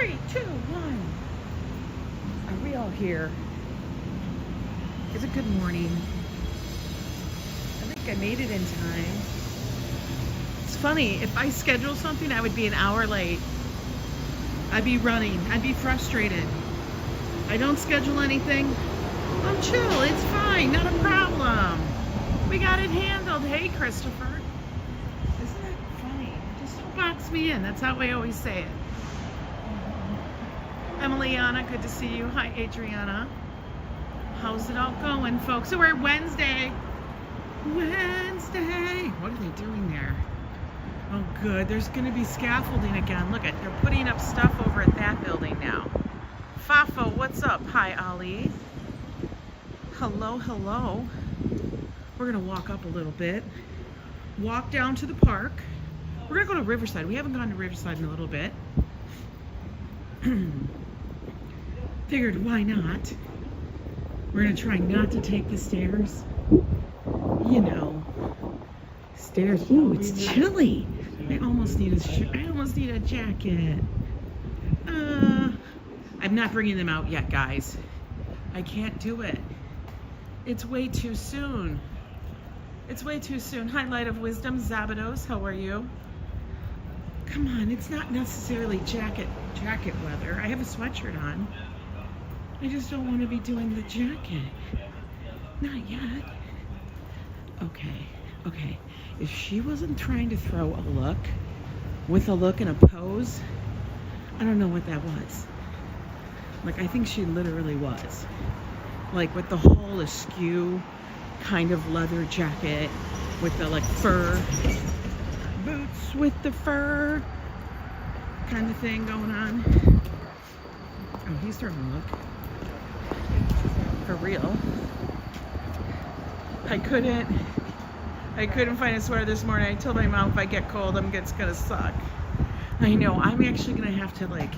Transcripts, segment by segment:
3, 2, 1. Are we all here? It's a good morning. I think I made it in time. It's funny, if I schedule something, I would be an hour late. I'd be running. I'd be frustrated. I don't schedule anything. I'm chill. It's fine. Not a problem. We got it handled. Hey, Christopher. Isn't that funny? Just don't box me in. That's how I always say it. Emiliana, good to see you. Hi, Adriana. How's it all going, folks? So we're Wednesday. Wednesday. What are they doing there? Oh, good. There's going to be scaffolding again. Look at, they're putting up stuff over at that building now. Fafo, what's up? Hi, Ali. Hello, hello. We're going to walk up a little bit. Walk down to the park. We're going to go to Riverside. We haven't gone to Riverside in a little bit. Figured, why not? We're going to try not to take the stairs. You know. Stairs. Ooh, it's chilly. I almost need a jacket. I'm not bringing them out yet, guys. I can't do it. It's way too soon. It's way too soon. Hi, Light of Wisdom, Zabados, how are you? Come on, it's not necessarily jacket weather. I have a sweatshirt on. I just don't want to be doing the jacket. Not yet. Okay. If she wasn't trying to throw a look, with a look and a pose, I don't know what that was. Like, I think she literally was. Like, with the whole askew kind of leather jacket, with the, like, fur, boots with the fur kind of thing going on. Oh, he's starting to look. For real. I couldn't find a sweater this morning. I told my mom if I get cold, it's gonna suck. I know, I'm actually gonna have to, like,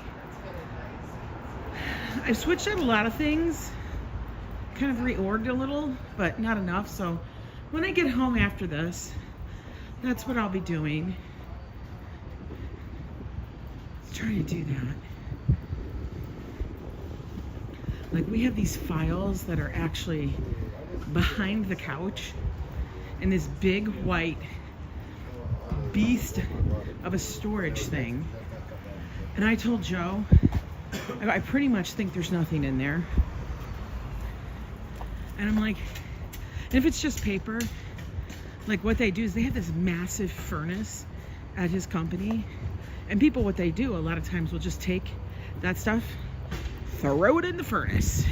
I've switched out a lot of things, kind of reorged a little, but not enough. So when I get home after this, that's what I'll be doing. Trying to do that. Like, we have these files that are actually behind the couch in this big white beast of a storage thing. And I told Joe, I pretty much think there's nothing in there. And I'm like, and if it's just paper, like, what they do is they have this massive furnace at his company. And people, what they do a lot of times will just take that stuff, throw it in the furnace,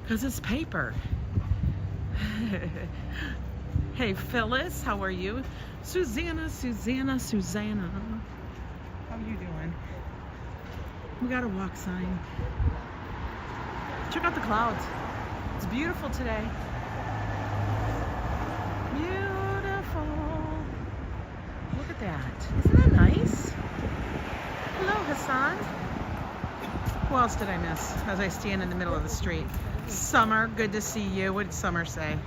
because it's paper. Hey, Phyllis, how are you? Suzanna. How you doing? We got a walk sign. Check out the clouds. It's beautiful today. Beautiful. Look at that. Isn't that nice? Hello, Hassan. Who else did I miss as I stand in the middle of the street? Summer, good to see you. What did Summer say?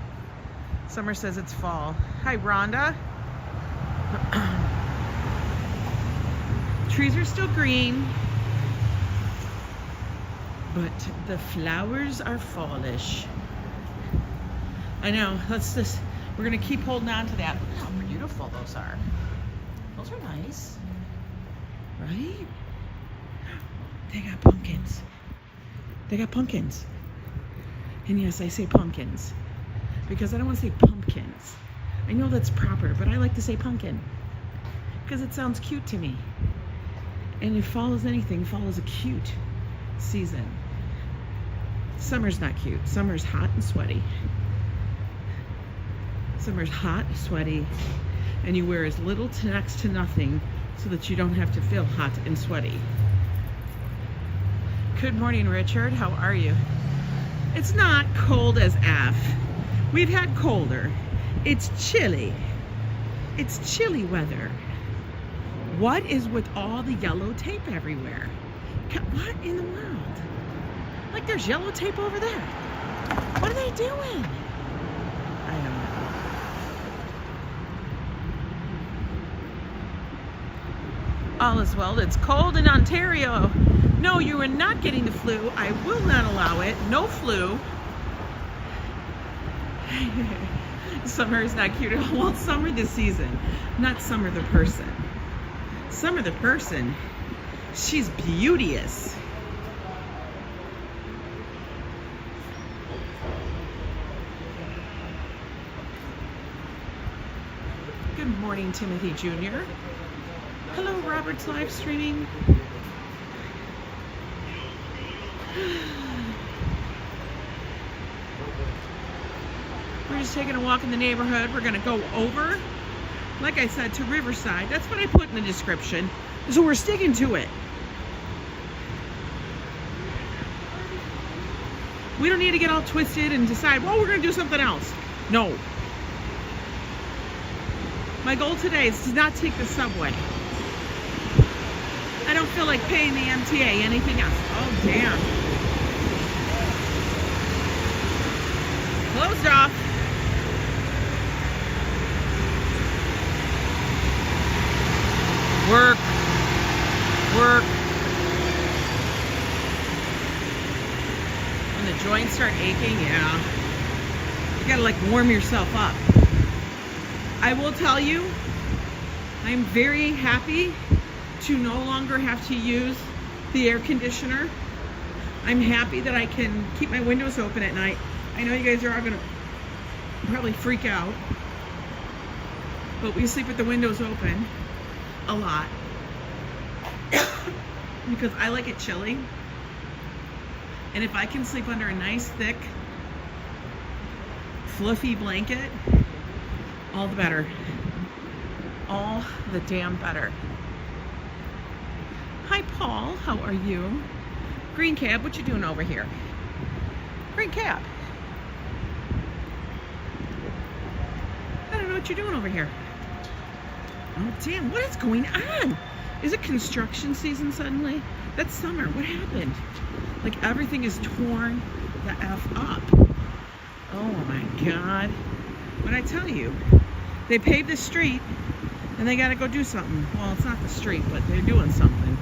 Summer says it's fall. Hi, Rhonda. Trees are still green, but the flowers are fallish. I know. We're gonna keep holding on to that. Look how beautiful those are. Those are nice, right? They got pumpkins. And yes, I say pumpkins because I don't want to say pumpkins. I know that's proper, but I like to say pumpkin because it sounds cute to me. And if fall is anything, fall is a cute season. Summer's not cute. Summer's hot and sweaty. Summer's hot, sweaty, and you wear as little to next to nothing so that you don't have to feel hot and sweaty. Good morning, Richard. How are you? It's not cold as F. We've had colder. It's chilly. It's chilly weather. What is with all the yellow tape everywhere? What in the world? Like, there's yellow tape over there. What are they doing? I don't know. All is well. It's cold in Ontario. No, you are not getting the flu. I will not allow it. No flu. Summer is not cute at all. Well, Summer this season, not Summer the person. Summer the person, she's beauteous. Good morning, Timothy Jr. Hello, Robert's live streaming. We're just taking a walk in the neighborhood. We're gonna go over, like I said, to Riverside. That's what I put in the description. So we're sticking to it. We don't need to get all twisted and decide, well, we're gonna do something else. No. My goal today is to not take the subway. I don't feel like paying the MTA, anything else. Oh, damn. Closed off. Work. When the joints start aching, yeah. You gotta like warm yourself up. I will tell you, I'm very happy to no longer have to use the air conditioner. I'm happy that I can keep my windows open at night. I know you guys are all gonna probably freak out, but we sleep with the windows open a lot because I like it chilly. And if I can sleep under a nice thick fluffy blanket, all the better. All the damn better. Hi Paul, how are you? Green Cab, what you doing over here? Green Cab. I don't know what you're doing over here. Oh damn, what is going on? Is it construction season suddenly? That's summer, what happened? Like everything is torn the F up. Oh my God. What'd I tell you? They paved the street and they gotta go do something. Well, it's not the street, but they're doing something.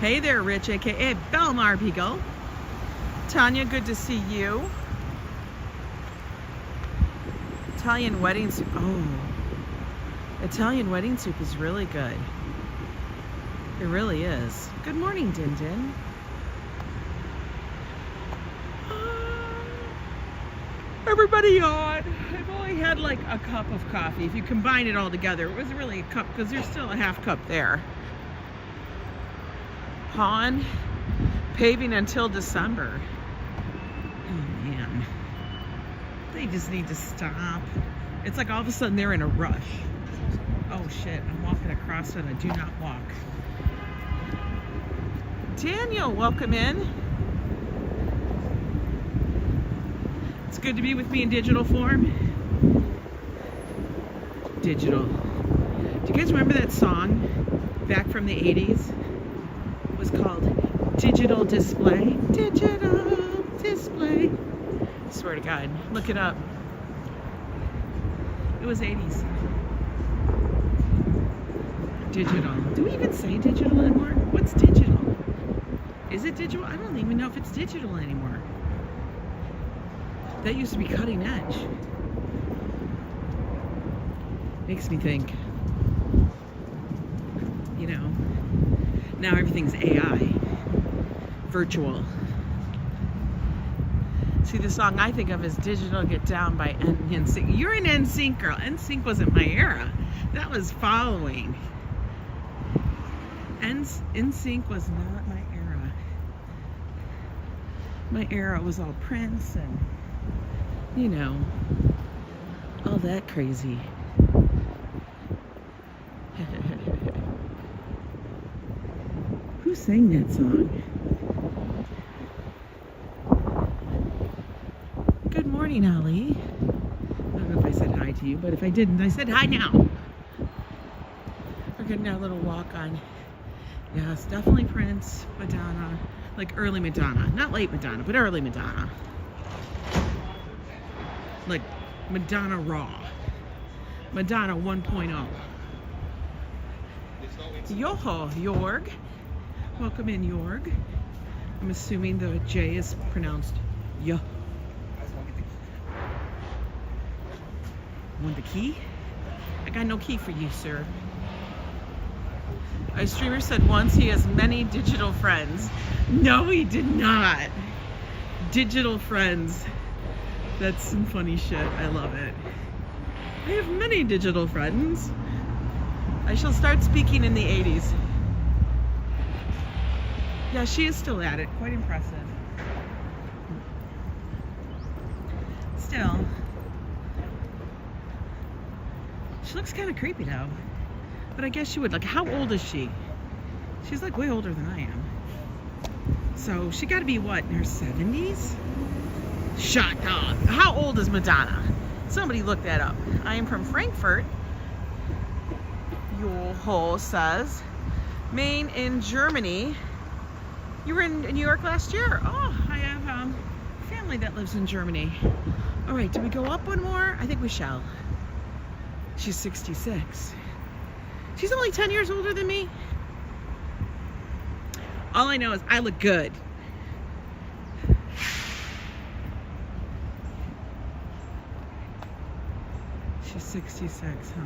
Hey there, Rich, aka Belmar Beagle. Tanya, good to see you. Italian wedding soup. Oh, Italian wedding soup is really good. It really is. Good morning, Din Din. Everybody yawn. I've only had like a cup of coffee. If you combine it all together, it was really a cup because there's still a half cup there. Pawn paving until December. Oh man. They just need to stop. It's like all of a sudden they're in a rush. Oh shit, I'm walking across it. I do not walk. Daniel, welcome in. It's good to be with me in digital form. Digital. Do you guys remember that song back from the 80s? It was called Digital Display. Digital Display. I swear to God, look it up. It was 80s. Digital. Do we even say digital anymore? What's digital? Is it digital? I don't even know if it's digital anymore. That used to be cutting edge. Makes me think, you know, now everything's AI, virtual. See, the song I think of is Digital Get Down by NSYNC. You're an NSYNC girl. NSYNC wasn't my era. That was following. NSYNC was not my era. My era was all Prince and, you know, all that crazy. Who sang that song? Good morning, Ali. I don't know if I said hi to you, but if I didn't, I said hi now. We're getting our little walk on. Yes, definitely Prince, Madonna, like early Madonna. Not late Madonna, but early Madonna. Like Madonna Raw. Madonna 1.0. Yoho, Yorg. Welcome in, Yorg. I'm assuming the J is pronounced Yo. Want the key? I got no key for you, sir. A streamer said once he has many digital friends. No, he did not. Digital friends. That's some funny shit. I love it. I have many digital friends. I shall start speaking in the 80s. Yeah, she is still at it. Quite impressive. Still. She looks kind of creepy though. But I guess she would. Like, how old is she? She's like way older than I am. So she got to be what, in her 70s? Shut up. How old is Madonna? Somebody look that up. I am from Frankfurt. Yoho says. Maine in Germany. You were in New York last year? Oh, I have family that lives in Germany. All right, do we go up one more? I think we shall. She's 66. She's only 10 years older than me. All I know is I look good. She's 66, huh?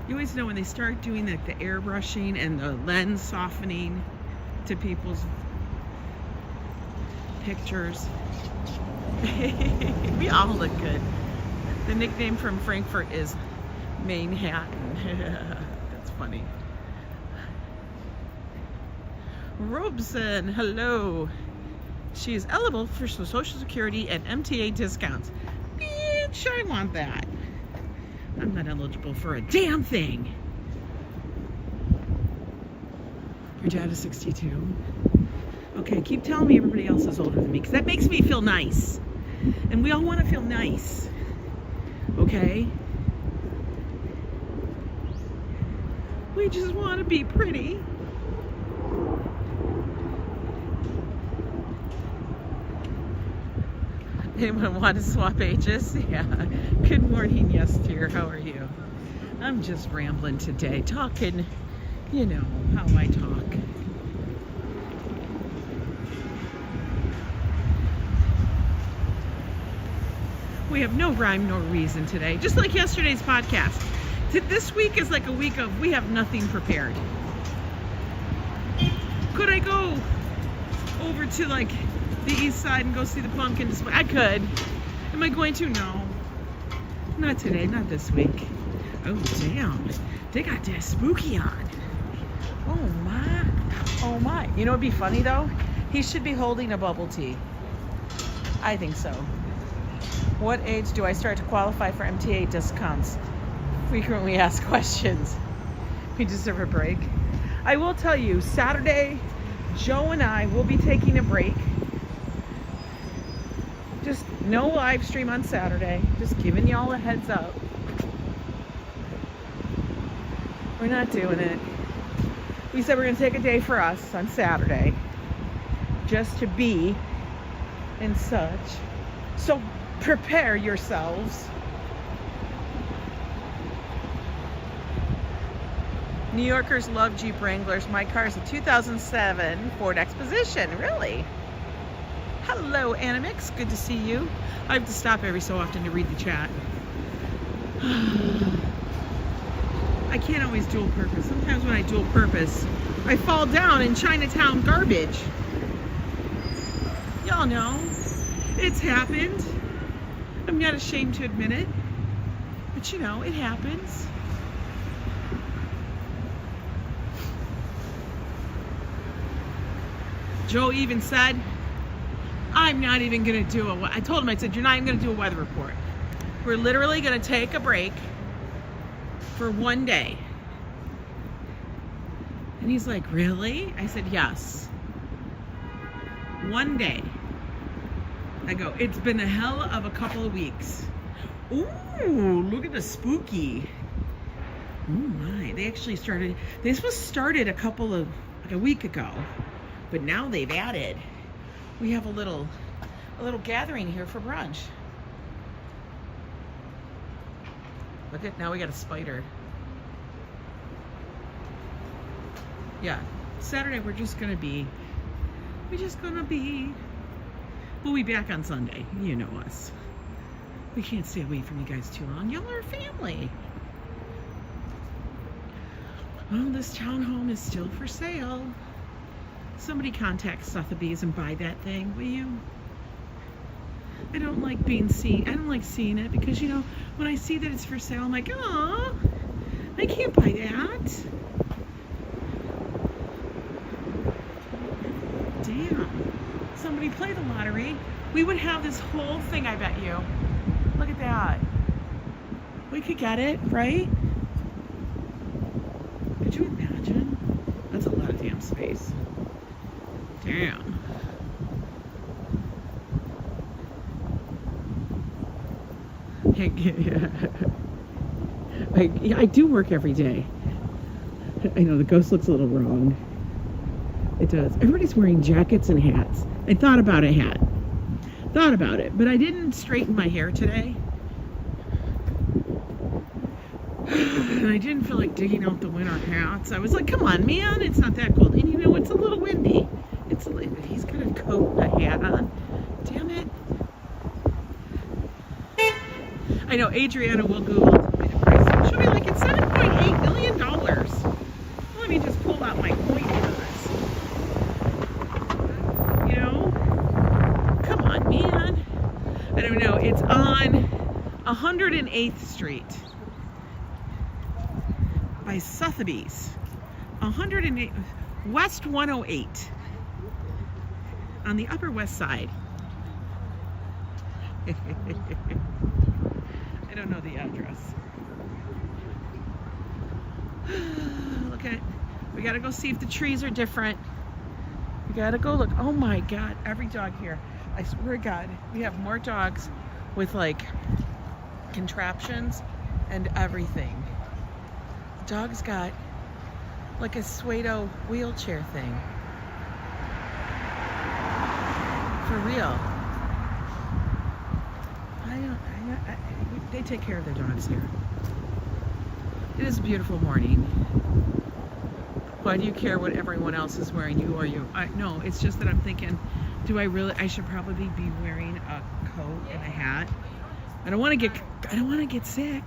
You always know when they start doing the airbrushing and the lens softening to people's pictures. We all look good. The nickname from Frankfurt is Manhattan. That's funny. Robson, hello. She is eligible for Social Security and MTA discounts. Bitch, I want that. I'm not eligible for a damn thing. Your dad is 62. Okay, keep telling me everybody else is older than me, because that makes me feel nice. And we all want to feel nice. Okay? We just want to be pretty. Anyone want to swap ages? Yeah. Good morning, yes, dear. How are you? I'm just rambling today, talking, you know, how I talk. We have no rhyme nor reason today, just like yesterday's podcast. This week is like a week of we have nothing prepared. Could I go over to like the east side and go see the pumpkin display? I could. Am I going to? No. Not today, not this week. Oh, damn. They got that spooky on. Oh, my. Oh, my. You know what'd be funny, though? He should be holding a bubble tea. I think so. What age do I start to qualify for MTA discounts? Frequently asked questions. We deserve a break. I will tell you, Saturday, Joe and I will be taking a break. Just no live stream on Saturday. Just giving y'all a heads up. We're not doing it. We said we're going to take a day for us on Saturday. Just to be and such. So prepare yourselves. New Yorkers love Jeep Wranglers. My car is a 2007 Ford Expedition. Really? Hello, Animix. Good to see you. I have to stop every so often to read the chat. I can't always dual purpose. Sometimes when I dual purpose, I fall down in Chinatown garbage. Y'all know. It's happened. I'm not ashamed to admit it. But you know, it happens. Joe even said, I'm not even going to do I told him, I said, you're not even going to do a weather report. We're literally going to take a break for one day. And he's like, really? I said, yes. One day. I go, it's been a hell of a couple of weeks. Ooh, look at the spooky. Oh my, they actually started, this was started like a week ago. But now they've added, we have a little gathering here for brunch. Look at, now we got a spider. Yeah, Saturday we're just gonna be, we'll be back on Sunday. You know us. We can't stay away from you guys too long. Y'all are family. Well, this townhome is still for sale. Somebody contact Sotheby's and buy that thing, will you? I don't like being seen. I don't like seeing it because, you know, when I see that it's for sale, I'm like, oh, I can't buy that. Damn. Somebody play the lottery. We would have this whole thing, I bet you. Look at that. We could get it, right? Could you imagine? That's a lot of damn space. Damn. I do work every day. I know the ghost looks a little wrong. It does. Everybody's wearing jackets and hats. I thought about a hat. Thought about it, but I didn't straighten my hair today. And I didn't feel like digging out the winter hats. I was like, come on, man, it's not that cold. And you know, it's a little windy. It's a little, he's got a coat and a hat on. Damn it. I know Adriana will Google the price. She'll be like, it's $7.8 million. Let me just pull out my coin purse. You know? Come on, man. I don't know. It's on 108th Street by Sotheby's. 108 West 108 on the Upper West Side. I don't know the address. Look at it. We gotta go see if the trees are different. We gotta go look. Oh my God, every dog here. I swear to God, we have more dogs with like contraptions and everything. The dog's got like a Suedo wheelchair thing. For real. They take care of their dogs here. It is a beautiful morning. Why do you care what everyone else is wearing, you or you? No, it's just that I'm thinking, I should probably be wearing a coat and a hat. I don't want to get sick.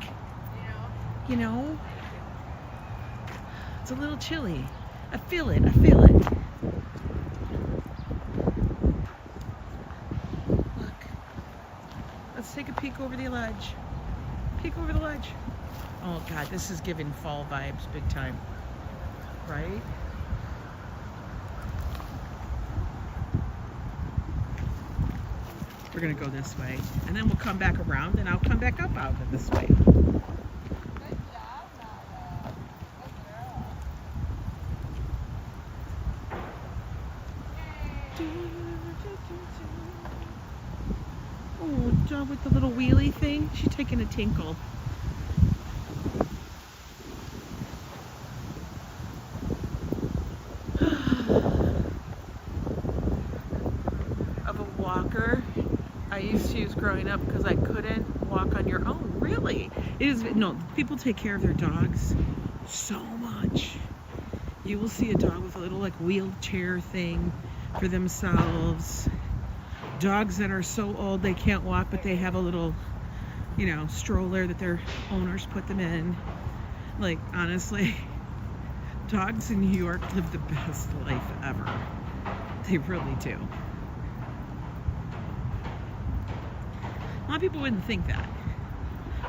You know? It's a little chilly. I feel it. Look. Let's take a peek over the ledge. Peek over the ledge. Oh God, this is giving fall vibes big time. Right? We're gonna go this way, and then we'll come back around, and I'll come back up out of this way. Good job, Nala. Good girl. Oh, dog with the little wheelie thing. She's taking a tinkle. Of a walker I used to use growing up because I couldn't walk on your own. Really? It is, no, people take care of their dogs so much. You will see a dog with a little like wheelchair thing for themselves. Dogs that are so old they can't walk, but they have a little, you know, stroller that their owners put them in. Like, honestly, dogs in New York live the best life ever. They really do. A lot of people wouldn't think that.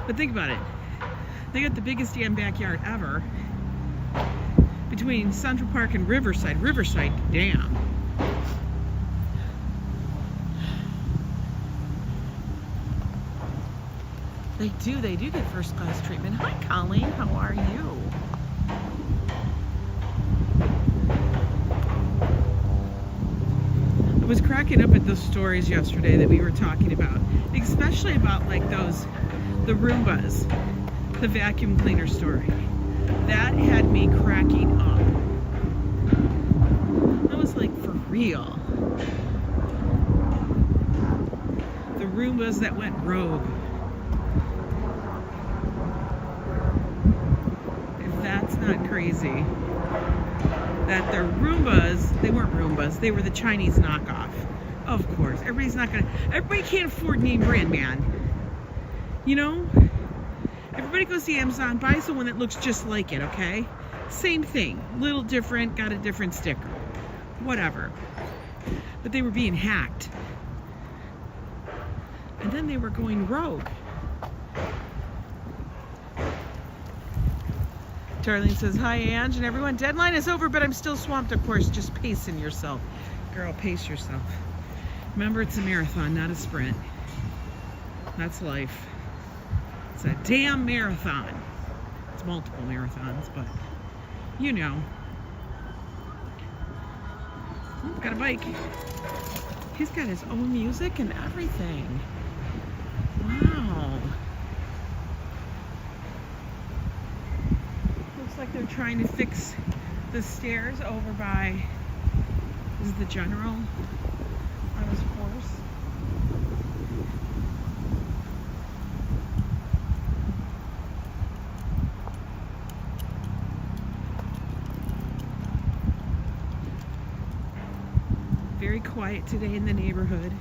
But think about it. They got the biggest damn backyard ever between Central Park and Riverside. Riverside, damn. They do get first class treatment. Hi Colleen, how are you? I was cracking up at those stories yesterday that we were talking about, especially about like the Roombas, the vacuum cleaner story. That had me cracking up. I was like, for real. The Roombas that went rogue. not crazy that the Roombas, they weren't Roombas, they were the Chinese knockoff. Of course, everybody can't afford name brand, man. You know? Everybody goes to Amazon, buys the one that looks just like it, okay? Same thing, little different, got a different sticker. Whatever. But they were being hacked. And then they were going rogue. Darlene says, hi, Ange, and everyone. Deadline is over, but I'm still swamped, of course. Just pacing yourself. Girl, pace yourself. Remember, it's a marathon, not a sprint. That's life. It's a damn marathon. It's multiple marathons, but you know. Oh, got a bike. He's got his own music and everything. Wow. Looks like they're trying to fix the stairs over by, is the general on his horse. Very quiet today in the neighborhood.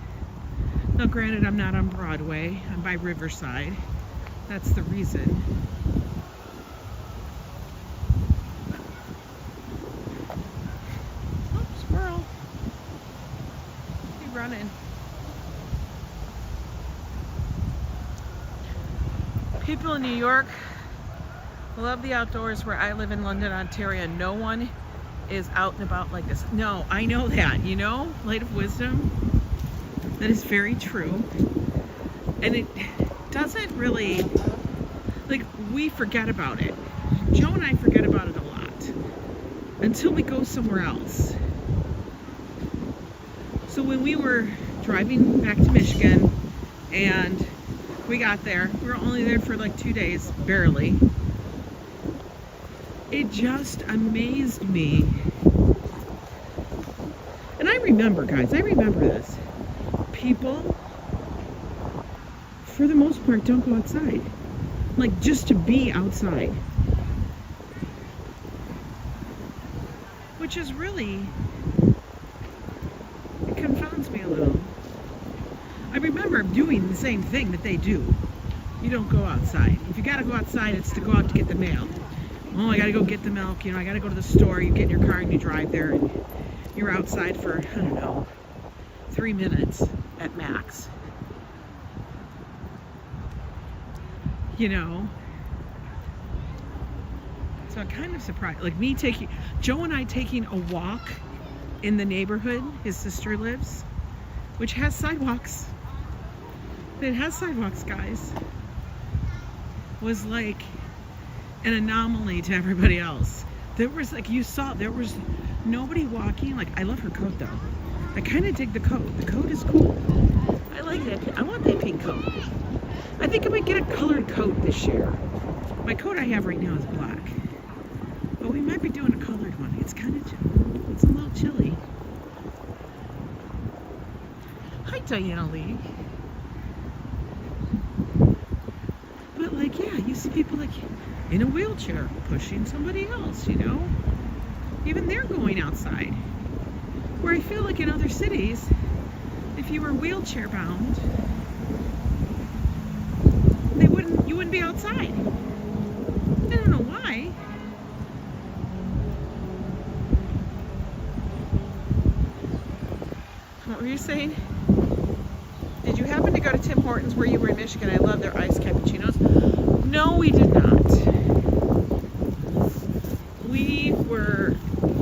Now granted, I'm not on Broadway, I'm by Riverside. That's the reason. Oh, squirrel. He's running. People in New York love the outdoors. Where I live in London, Ontario, no one is out and about like this. No, I know that, you know, light of wisdom. That is very true. And it doesn't really, like, we forget about it. Joe and I forget about it a lot until we go somewhere else. So when we were driving back to Michigan and we got there, we were only there for like 2 days, barely. It just amazed me. And I remember, guys, I remember this. People, for the most part, don't go outside. Like, just to be outside. Which is really, it confounds me a little. I remember doing the same thing that they do. You don't go outside. If you gotta go outside, it's to go out to get the mail. Oh, I gotta go get the milk, you know, I gotta go to the store. You get in your car and you drive there and you're outside for, I don't know, 3 minutes at max. You know? So I'm kind of surprised. Like me taking, Joe and I taking a walk in the neighborhood his sister lives, which has sidewalks. It has sidewalks, guys. Was like an anomaly to everybody else. There was, like, you saw, there was nobody walking. Like, I love her coat though. I kind of dig the coat. The coat is cool. I like that. I want that pink coat. I think I might get a colored coat this year. My coat I have right now is black. But we might be doing a colored one. It's kind of, it's a little chilly. Hi, Diana Lee. But like, yeah, you see people like in a wheelchair pushing somebody else, you know? Even they're going outside. Where I feel like in other cities, if you were wheelchair bound, you wouldn't be outside. I don't know why. What were you saying? Did you happen to go to Tim Hortons where you were in Michigan? I love their iced cappuccinos. No, we did not.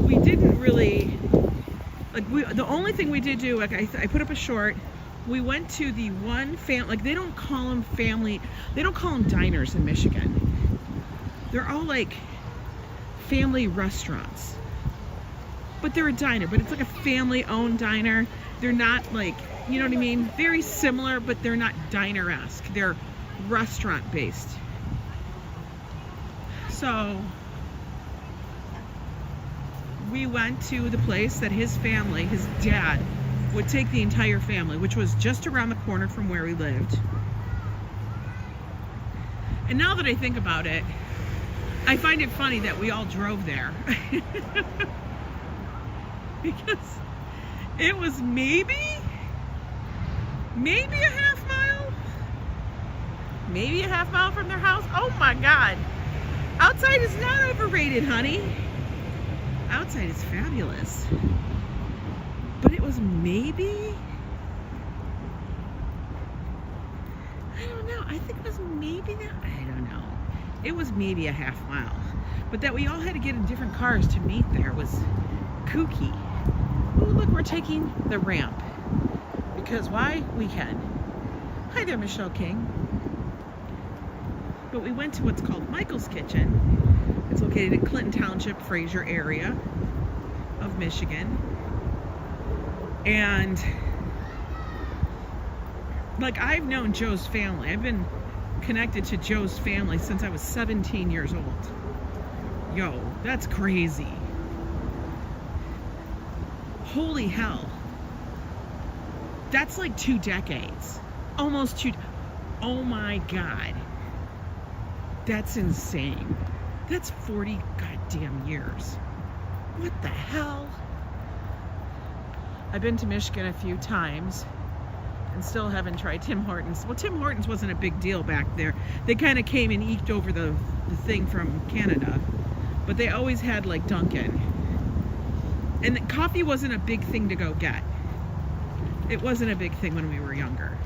We didn't really, like, the only thing we did do, like, I put up a short. We went to the one like, they don't call them family, they don't call them diners in Michigan. They're all like family restaurants. But they're a diner, but it's like a family-owned diner. They're not like, you know what I mean? Very similar, but they're not diner-esque. They're restaurant-based. So we went to the place that his family, his dad, would take the entire family, which was just around the corner from where we lived. And now that I think about it, I find it funny that we all drove there. Because it was maybe a half mile. Maybe a half mile from their house. Oh my God. Outside is not overrated, honey. Outside is fabulous. But it was maybe, I don't know. I think it was maybe that, I don't know. It was maybe a half mile. But that we all had to get in different cars to meet there was kooky. Oh, look, we're taking the ramp. Because why? We can. Hi there, Michelle King. But we went to what's called Michael's Kitchen. It's located in Clinton Township, Fraser area of Michigan. And like, I've known Joe's family. I've been connected to Joe's family since I was 17 years old. Yo, that's crazy. Holy hell. That's like 2 decades. Almost 2. Oh my God. That's insane. That's 40 goddamn years. What the hell? I've been to Michigan a few times and still haven't tried Tim Hortons. Well, Tim Hortons wasn't a big deal back there. They kind of came and eked over the thing from Canada. But they always had like Dunkin'. And coffee wasn't a big thing to go get. It wasn't a big thing when we were younger.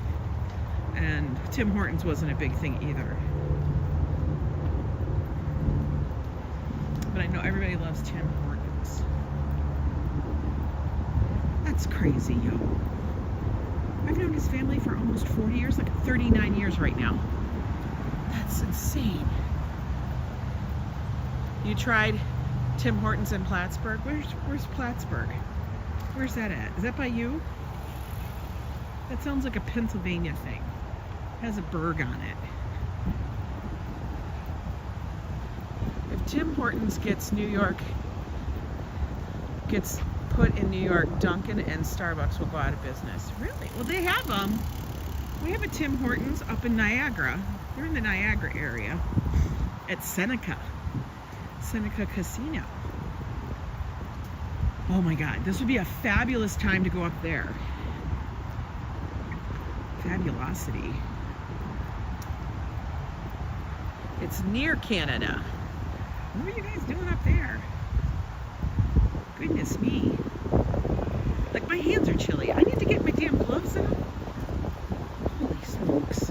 And Tim Hortons wasn't a big thing either. But I know everybody loves Tim Hortons. That's crazy, yo. I've known his family for almost 40 years, like 39 years right now. That's insane. You tried Tim Hortons in Plattsburgh? Where's Plattsburgh? Where's that at? Is that by you? That sounds like a Pennsylvania thing. It has a burg on it. If Tim Hortons gets put in New York, Dunkin' and Starbucks will go out of business. Really? Well, they have them. We have a Tim Hortons up in Niagara. We're in the Niagara area at Seneca Casino. Oh my God, this would be a fabulous time to go up there. Fabulosity. It's near Canada. What are you guys doing up there? Goodness me. Like, my hands are chilly. I need to get my damn gloves on. Holy smokes.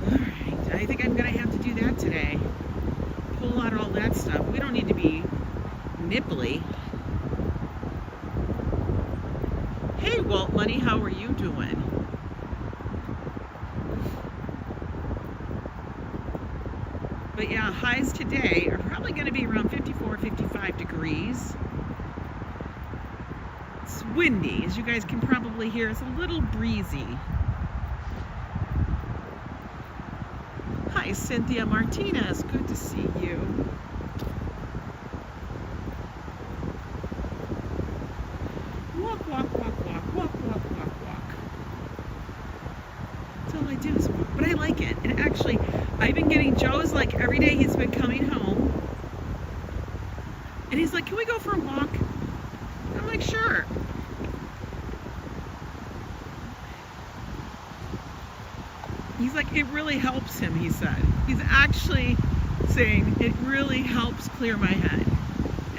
Alright, I think I'm gonna have to do that today. Pull out all that stuff. We don't need to be nipply. Hey, Waltmoney, how are you doing? But yeah, highs today are probably going to be around 54, 55 degrees. It's windy, as you guys can probably hear. It's a little breezy. Hi, Cynthia Martinez. Good to see you. Walk, walk, walk, walk, walk, walk, walk, walk. That's all I do is walk. But I like it. And actually, I've been getting Joe's, like, every day he's been coming home. And he's like, can we go for a walk? I'm like, sure. He's like, it really helps him, he said. He's actually saying, it really helps clear my head.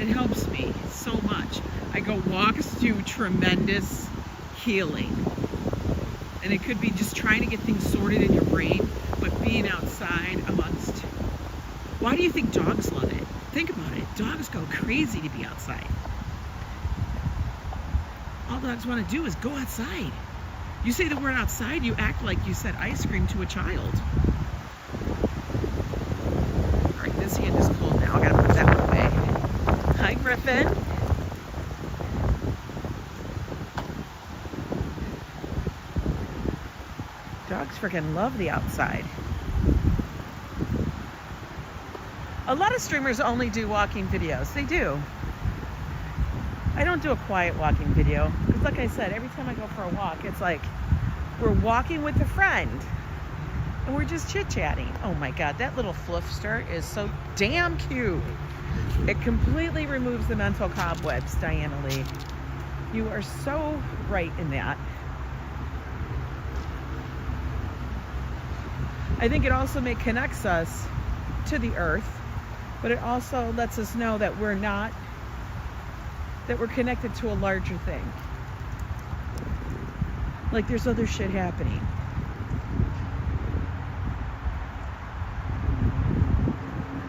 It helps me so much. I go, walks do tremendous healing. And it could be just trying to get things sorted in your brain, but being outside amongst... Why do you think dogs love it? Think about it. Dogs go crazy to be outside. All dogs want to do is go outside. You say the word outside, you act like you said ice cream to a child. All right, this hand is cold now. I gotta put that one away. Hi, Griffin. Dogs freaking love the outside. A lot of streamers only do walking videos. They do. I don't do a quiet walking video. Because like I said, every time I go for a walk, it's like we're walking with a friend. And we're just chit-chatting. Oh my God, that little floofster is so damn cute. It completely removes the mental cobwebs, Diana Lee. You are so right in that. I think it also connects us to the earth, but it also lets us know that we're connected to a larger thing. Like there's other shit happening.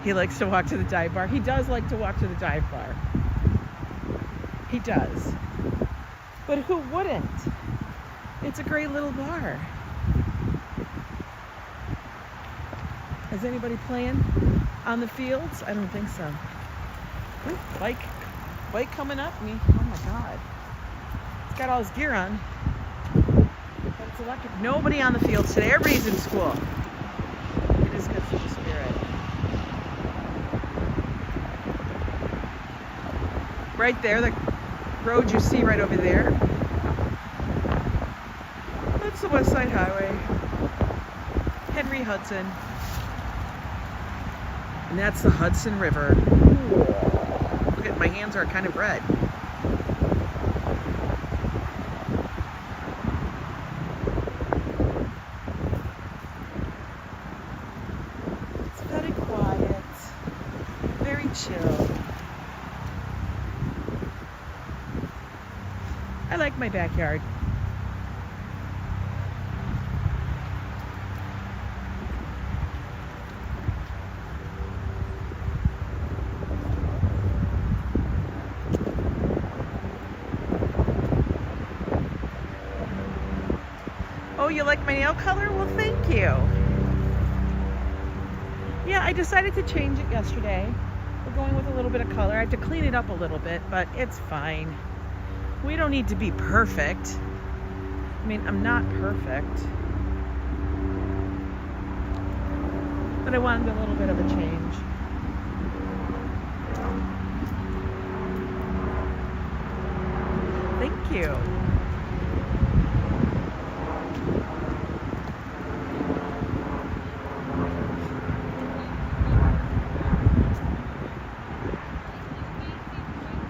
He likes to walk to the dive bar. He does like to walk to the dive bar. He does. But who wouldn't? It's a great little bar. Is anybody playing on the fields? I don't think so. Ooh, bike coming up me. Oh my God. He's got all his gear on. But it's electric. Nobody on the fields today. Everybody's in school. It is good for the spirit. Right there, the road you see right over there. That's the West Side Highway. Henry Hudson. And that's the Hudson River. Look at my hands are kind of red. It's very quiet, very chill. I like my backyard. Oh, you like my nail color? Well, thank you. Yeah, I decided to change it yesterday. We're going with a little bit of color. I have to clean it up a little bit, but it's fine. We don't need to be perfect. I mean, I'm not perfect. But I wanted a little bit of a change. Thank you.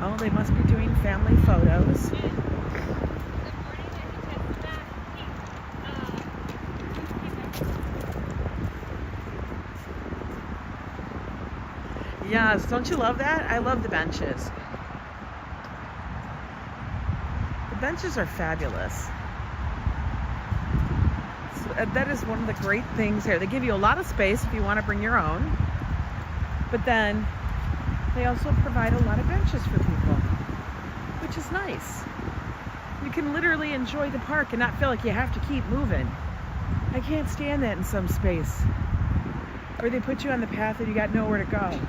Oh, they must be doing family photos. Yes, don't you love that? I love the benches. The benches are fabulous. So that is one of the great things here. They give you a lot of space if you want to bring your own. But then they also provide a lot of benches for people, which is nice. You can literally enjoy the park and not feel like you have to keep moving. I can't stand that in some space. Or they put you on the path and you got nowhere to go.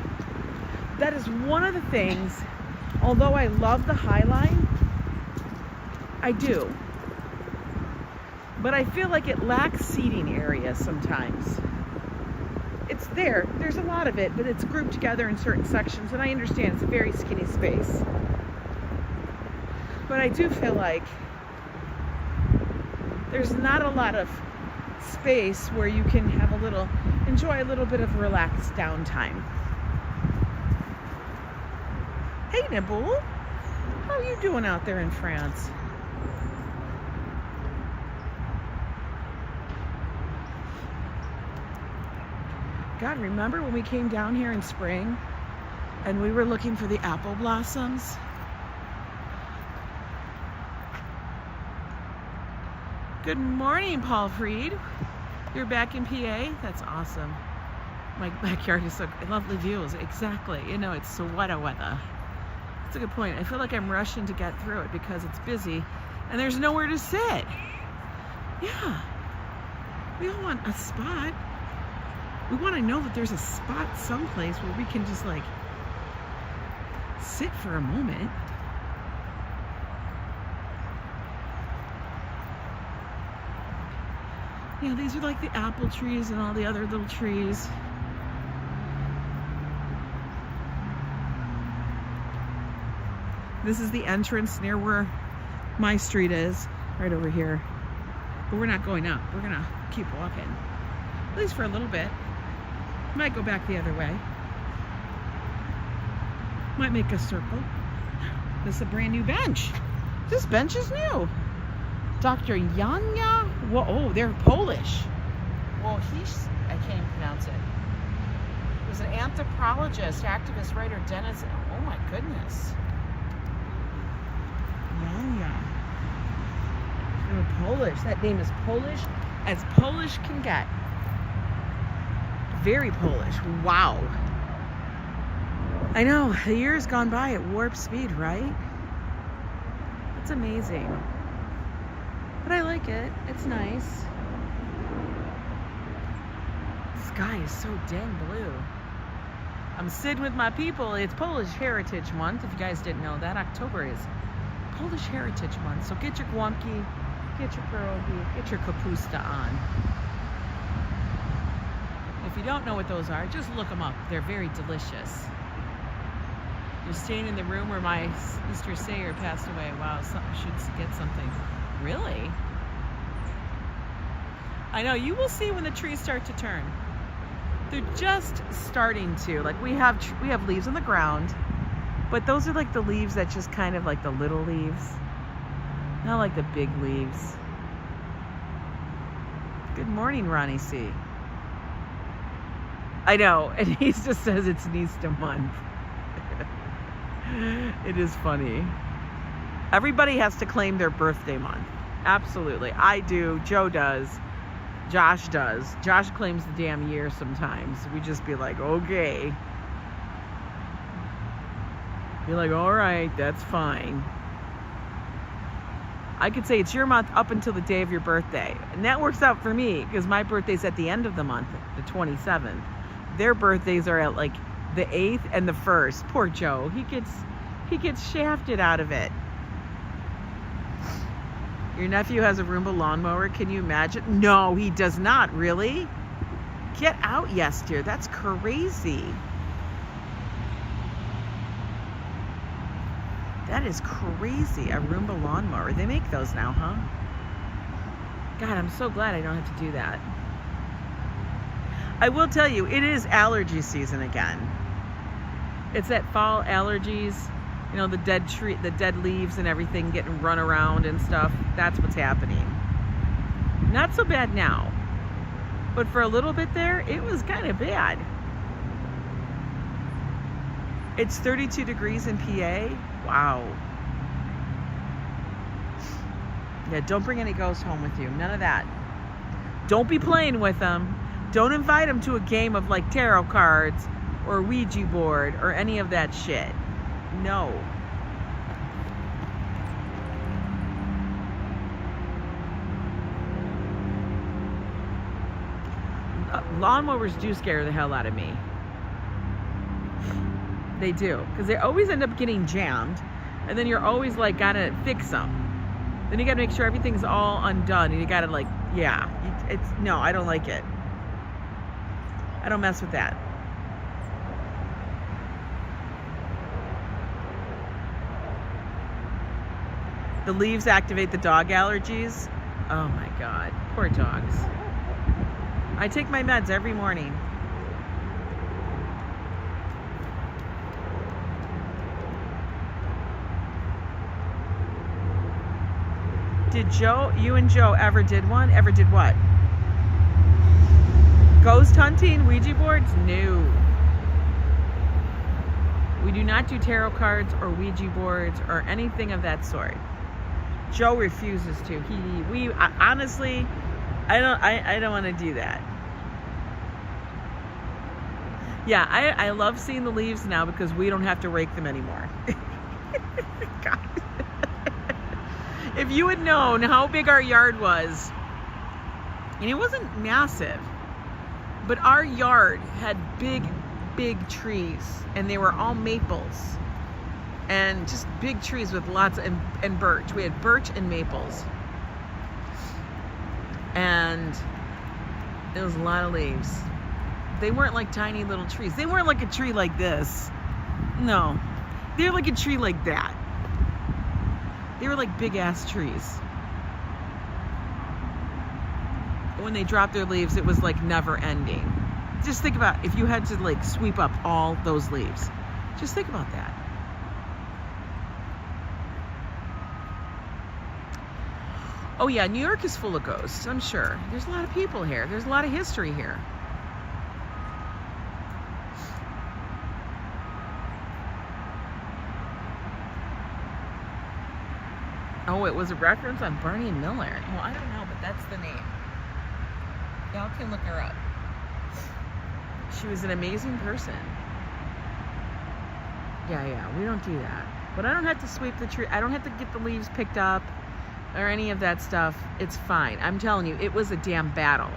That is one of the things, although I love the High Line, I do. But I feel like it lacks seating areas sometimes. It's there, there's a lot of it, but it's grouped together in certain sections, and I understand it's a very skinny space. But I do feel like there's not a lot of space where you can have enjoy a little bit of relaxed downtime. Hey Nibble, how are you doing out there in France? God, remember when we came down here in spring and we were looking for the apple blossoms? Good morning, Paul Freed. You're back in PA? That's awesome. My backyard is so lovely views. Exactly. You know, it's sweater weather. That's a good point. I feel like I'm rushing to get through it because it's busy and there's nowhere to sit. Yeah. We all want a spot. We want to know that there's a spot someplace where we can just like sit for a moment. Yeah, these are like the apple trees and all the other little trees. This is the entrance near where my street is, right over here. But we're not going up. We're gonna keep walking. At least for a little bit. Might go back the other way. Might make a circle. This is a brand new bench. This bench is new. Dr. Jania. Whoa, oh, they're Polish. Well, I can't even pronounce it. He was an anthropologist, activist, writer, dentist. Oh my goodness. Jania. They were Polish. That name is Polish as Polish can get. Very Polish. Wow. I know, the year's gone by at warp speed, right? It's amazing. But I like it. It's nice. The sky is so dang blue. I'm sitting with my people. It's Polish Heritage Month. If you guys didn't know that, October is Polish Heritage Month. So get your guamki, get your pierogi, get your kapusta on. If you don't know what those are, just look them up. They're very delicious. You're staying in the room where my Mr. Sayer passed away. Wow, should get something. Really? I know, you will see when the trees start to turn. They're just starting to. Like we have leaves on the ground, but those are like the leaves that just kind of like the little leaves. Not like the big leaves. Good morning, Ronnie C. I know, and he just says it's Easter month. It is funny. Everybody has to claim their birthday month. Absolutely. I do. Joe does. Josh does. Josh claims the damn year sometimes. We just be like, okay. Be like, all right, that's fine. I could say it's your month up until the day of your birthday. And that works out for me because my birthday's at the end of the month, the 27th. Their birthdays are at like the 8th and the 1st. Poor Joe. He gets shafted out of it. Your nephew has a Roomba lawnmower. Can you imagine? No, he does not. Really? Get out, yes, dear. That's crazy. That is crazy. A Roomba lawnmower. They make those now, huh? God, I'm so glad I don't have to do that. I will tell you, it is allergy season again. It's that fall allergies, you know, the dead leaves and everything getting run around and stuff. That's what's happening. Not so bad now, but for a little bit there, it was kind of bad. It's 32 degrees in PA. Wow. Yeah, don't bring any ghosts home with you. None of that. Don't be playing with them. Don't invite them to a game of like tarot cards or Ouija board or any of that shit. No. Lawnmowers do scare the hell out of me. They do. Because they always end up getting jammed. And then you're always like, gotta fix them. Then you gotta make sure everything's all undone. And you gotta like, yeah. No, I don't like it. I don't mess with that. The leaves activate the dog allergies. Oh my God, poor dogs. I take my meds every morning. Did you and Joe ever did one? Ever did what? Ghost hunting, Ouija boards? No. We do not do tarot cards or Ouija boards or anything of that sort. Joe refuses to. Honestly, I don't want to do that. Yeah, I love seeing the leaves now because we don't have to rake them anymore. God. If you had known how big our yard was, and it wasn't massive, but our yard had big trees, and they were all maples, and just big trees with lots and birch. We had birch and maples, and there was a lot of leaves. They weren't like tiny little trees. They weren't like a tree like this. No, they're like a tree like that. They were like big ass trees. when they dropped their leaves, it was like never ending. Just think about if you had to like sweep up all those leaves. Just think about that. Oh yeah, New York is full of ghosts, I'm sure. There's a lot of people here. There's a lot of history here. Oh, it was a reference on Barney and Miller. Well, I don't know, but that's the name. Y'all can look her up. She was an amazing person. Yeah, we don't do that. But I don't have to sweep the tree. I don't have to get the leaves picked up or any of that stuff. It's fine. I'm telling you, it was a damn battle.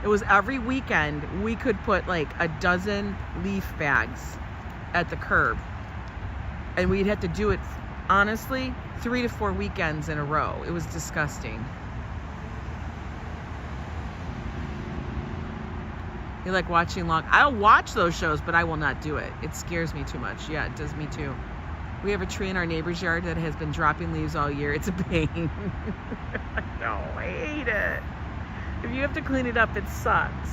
It was every weekend we could put like a dozen leaf bags at the curb. And we'd have to do it, honestly, 3 to 4 weekends in a row. It was disgusting. You like watching long? I'll watch those shows, but I will not do it. It scares me too much. Yeah, it does me too. We have a tree in our neighbor's yard that has been dropping leaves all year. It's a pain. No, I hate it. If you have to clean it up, it sucks.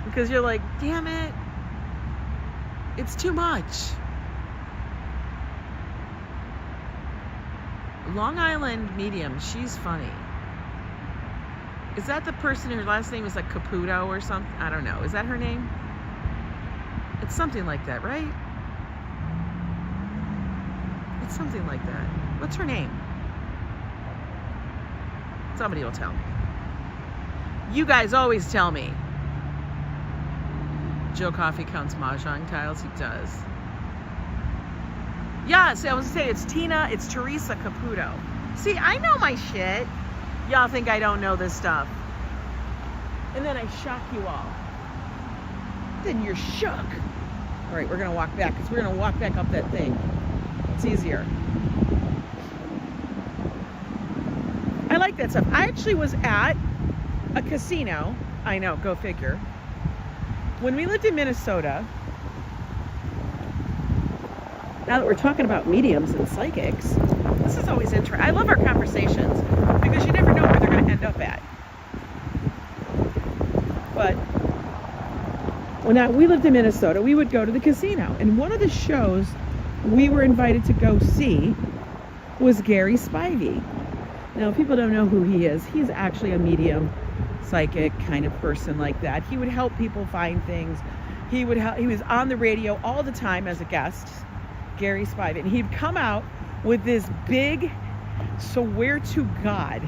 Because you're like, damn it. It's too much. Long Island medium, she's funny. Is that the person whose last name is like Caputo or something? I don't know. Is that her name? It's something like that, right? It's something like that. What's her name? Somebody will tell me. You guys always tell me. Joe Coffee counts mahjong tiles. He does. Yes, I was gonna say it's Tina. It's Teresa Caputo. See, I know my shit. Y'all think I don't know this stuff. And then I shock you all. Then you're shook. All right, we're gonna walk back because we're gonna walk back up that thing. It's easier. I like that stuff. I actually was at a casino. I know, go figure. When we lived in Minnesota, now that we're talking about mediums and psychics, this is always interesting. I love our conversations because you never know where they're going to end up at. But when we lived in Minnesota, we would go to the casino. And one of the shows we were invited to go see was Gary Spivey. Now, people don't know who he is. He's actually a medium, psychic kind of person like that. He would help people find things. He was on the radio all the time as a guest, Gary Spivey. And he'd come out with this big, swear to God,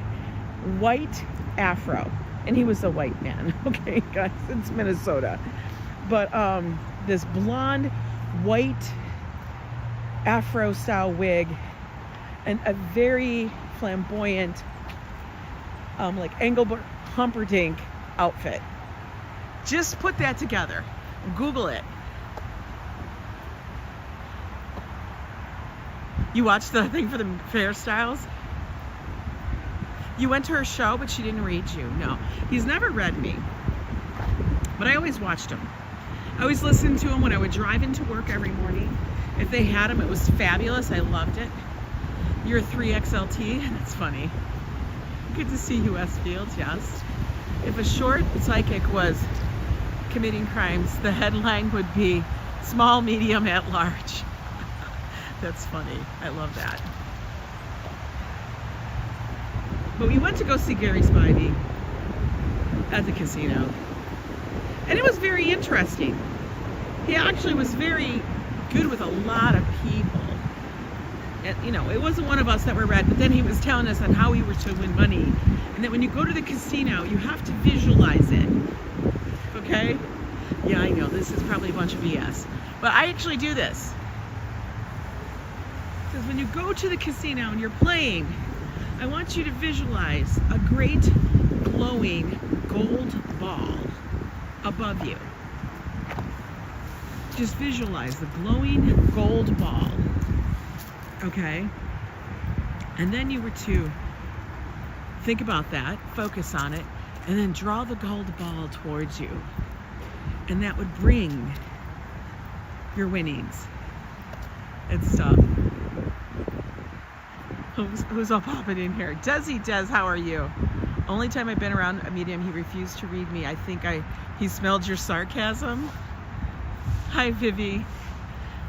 white afro. And he was a white man, okay, guys, it's Minnesota. But this blonde, white afro style wig and a very flamboyant, like Engelbert Humperdinck outfit. Just put that together. Google it. You watched the thing for the hairstyles? You went to her show, but she didn't read you. No, he's never read me. But I always watched him. I always listened to him when I would drive into work every morning. If they had him, it was fabulous. I loved it. You're a 3XLT. That's funny. Good to see you, Westfields. Yes. If a short psychic was committing crimes, the headline would be small, medium, at large. That's funny. I love that. But we went to go see Gary Spivey at the casino. And it was very interesting. He actually was very good with a lot of people. And, you know, it wasn't one of us that were red, but then he was telling us on how we were to win money. And that when you go to the casino, you have to visualize it. Okay? Yeah, I know, this is probably a bunch of BS. But I actually do this. Because when you go to the casino and you're playing, I want you to visualize a great glowing gold ball above you. Just visualize the glowing gold ball. Okay? And then you were to think about that, focus on it, and then draw the gold ball towards you. And that would bring your winnings and stuff. Who's all popping in here? Desi Des, how are you? Only time I've been around a medium, he refused to read me. I think he smelled your sarcasm. Hi, Vivi.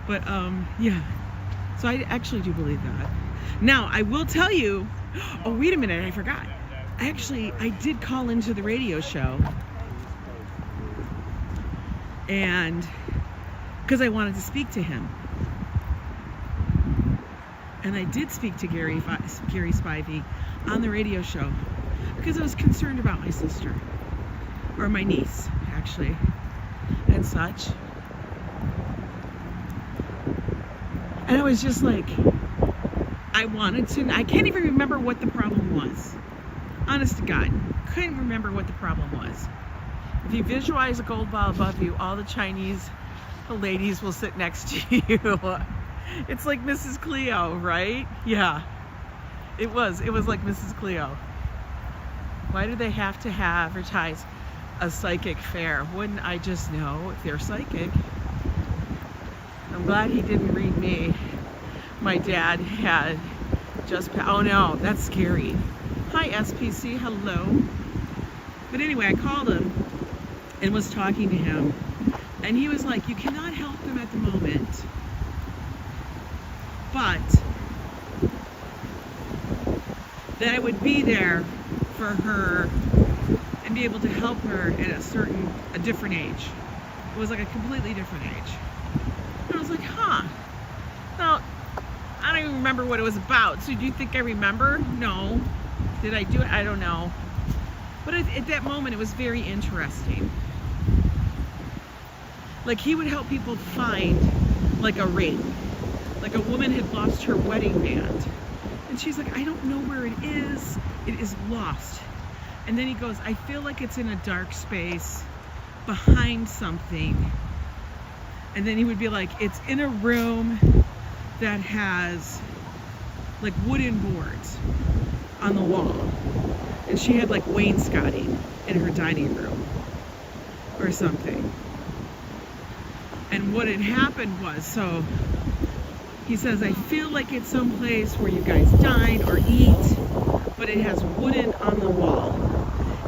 But yeah, so I actually do believe that. Now, I will tell you, oh, wait a minute, I forgot. I did call into the radio show, and because I wanted to speak to him. And I did speak to Gary Spivey on the radio show because I was concerned about my sister, or my niece, actually, and such. And I was just like, I can't even remember what the problem was. Honest to God, couldn't remember what the problem was. If you visualize a gold ball above you, all the Chinese ladies will sit next to you. It's like Mrs. Cleo, right? Yeah, it was like Mrs. Cleo. Why do they have to advertise a psychic fair? Wouldn't I just know if they're psychic? I'm glad he didn't read me. My dad had just, oh no, that's scary. Hi SPC, hello. But anyway, I called him and was talking to him, and he was like, you cannot help them at the moment, but that I would be there for her and be able to help her at a different age. It was like a completely different age. And I was like, huh. Now, I don't even remember what it was about. So do you think I remember? No. Did I do it? I don't know. But at that moment, it was very interesting. Like, he would help people find, like, a ring. Like, a woman had lost her wedding band. And she's like, I don't know where it is. It is lost. And then he goes, I feel like it's in a dark space behind something. And then he would be like, it's in a room that has like wooden boards on the wall. And she had like wainscoting in her dining room or something. And what had happened was, so he says, I feel like it's someplace where you guys dine or eat, but it has wooden on the wall.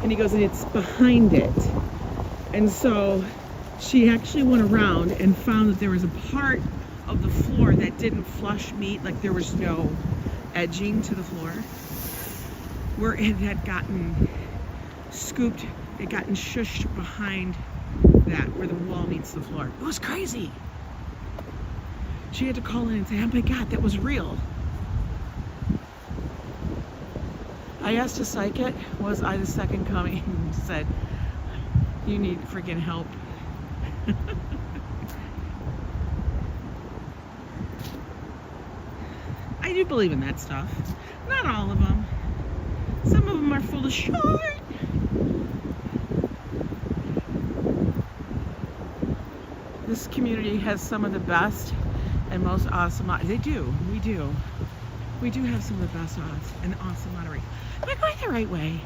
And he goes, and it's behind it. And so she actually went around and found that there was a part of the floor that didn't flush meat, like there was no edging to the floor, where it had gotten scooped, it had gotten shushed behind that, where the wall meets the floor. It was crazy. She had to call in and say, oh my God, that was real. I asked a psychic, was I the second coming? And said, you need freaking help. I do believe in that stuff. Not all of them. Some of them are full of shit. This community has some of the best and most awesome, they do, we do. We do have some of the best odds and awesome moderators. Am I going the right way?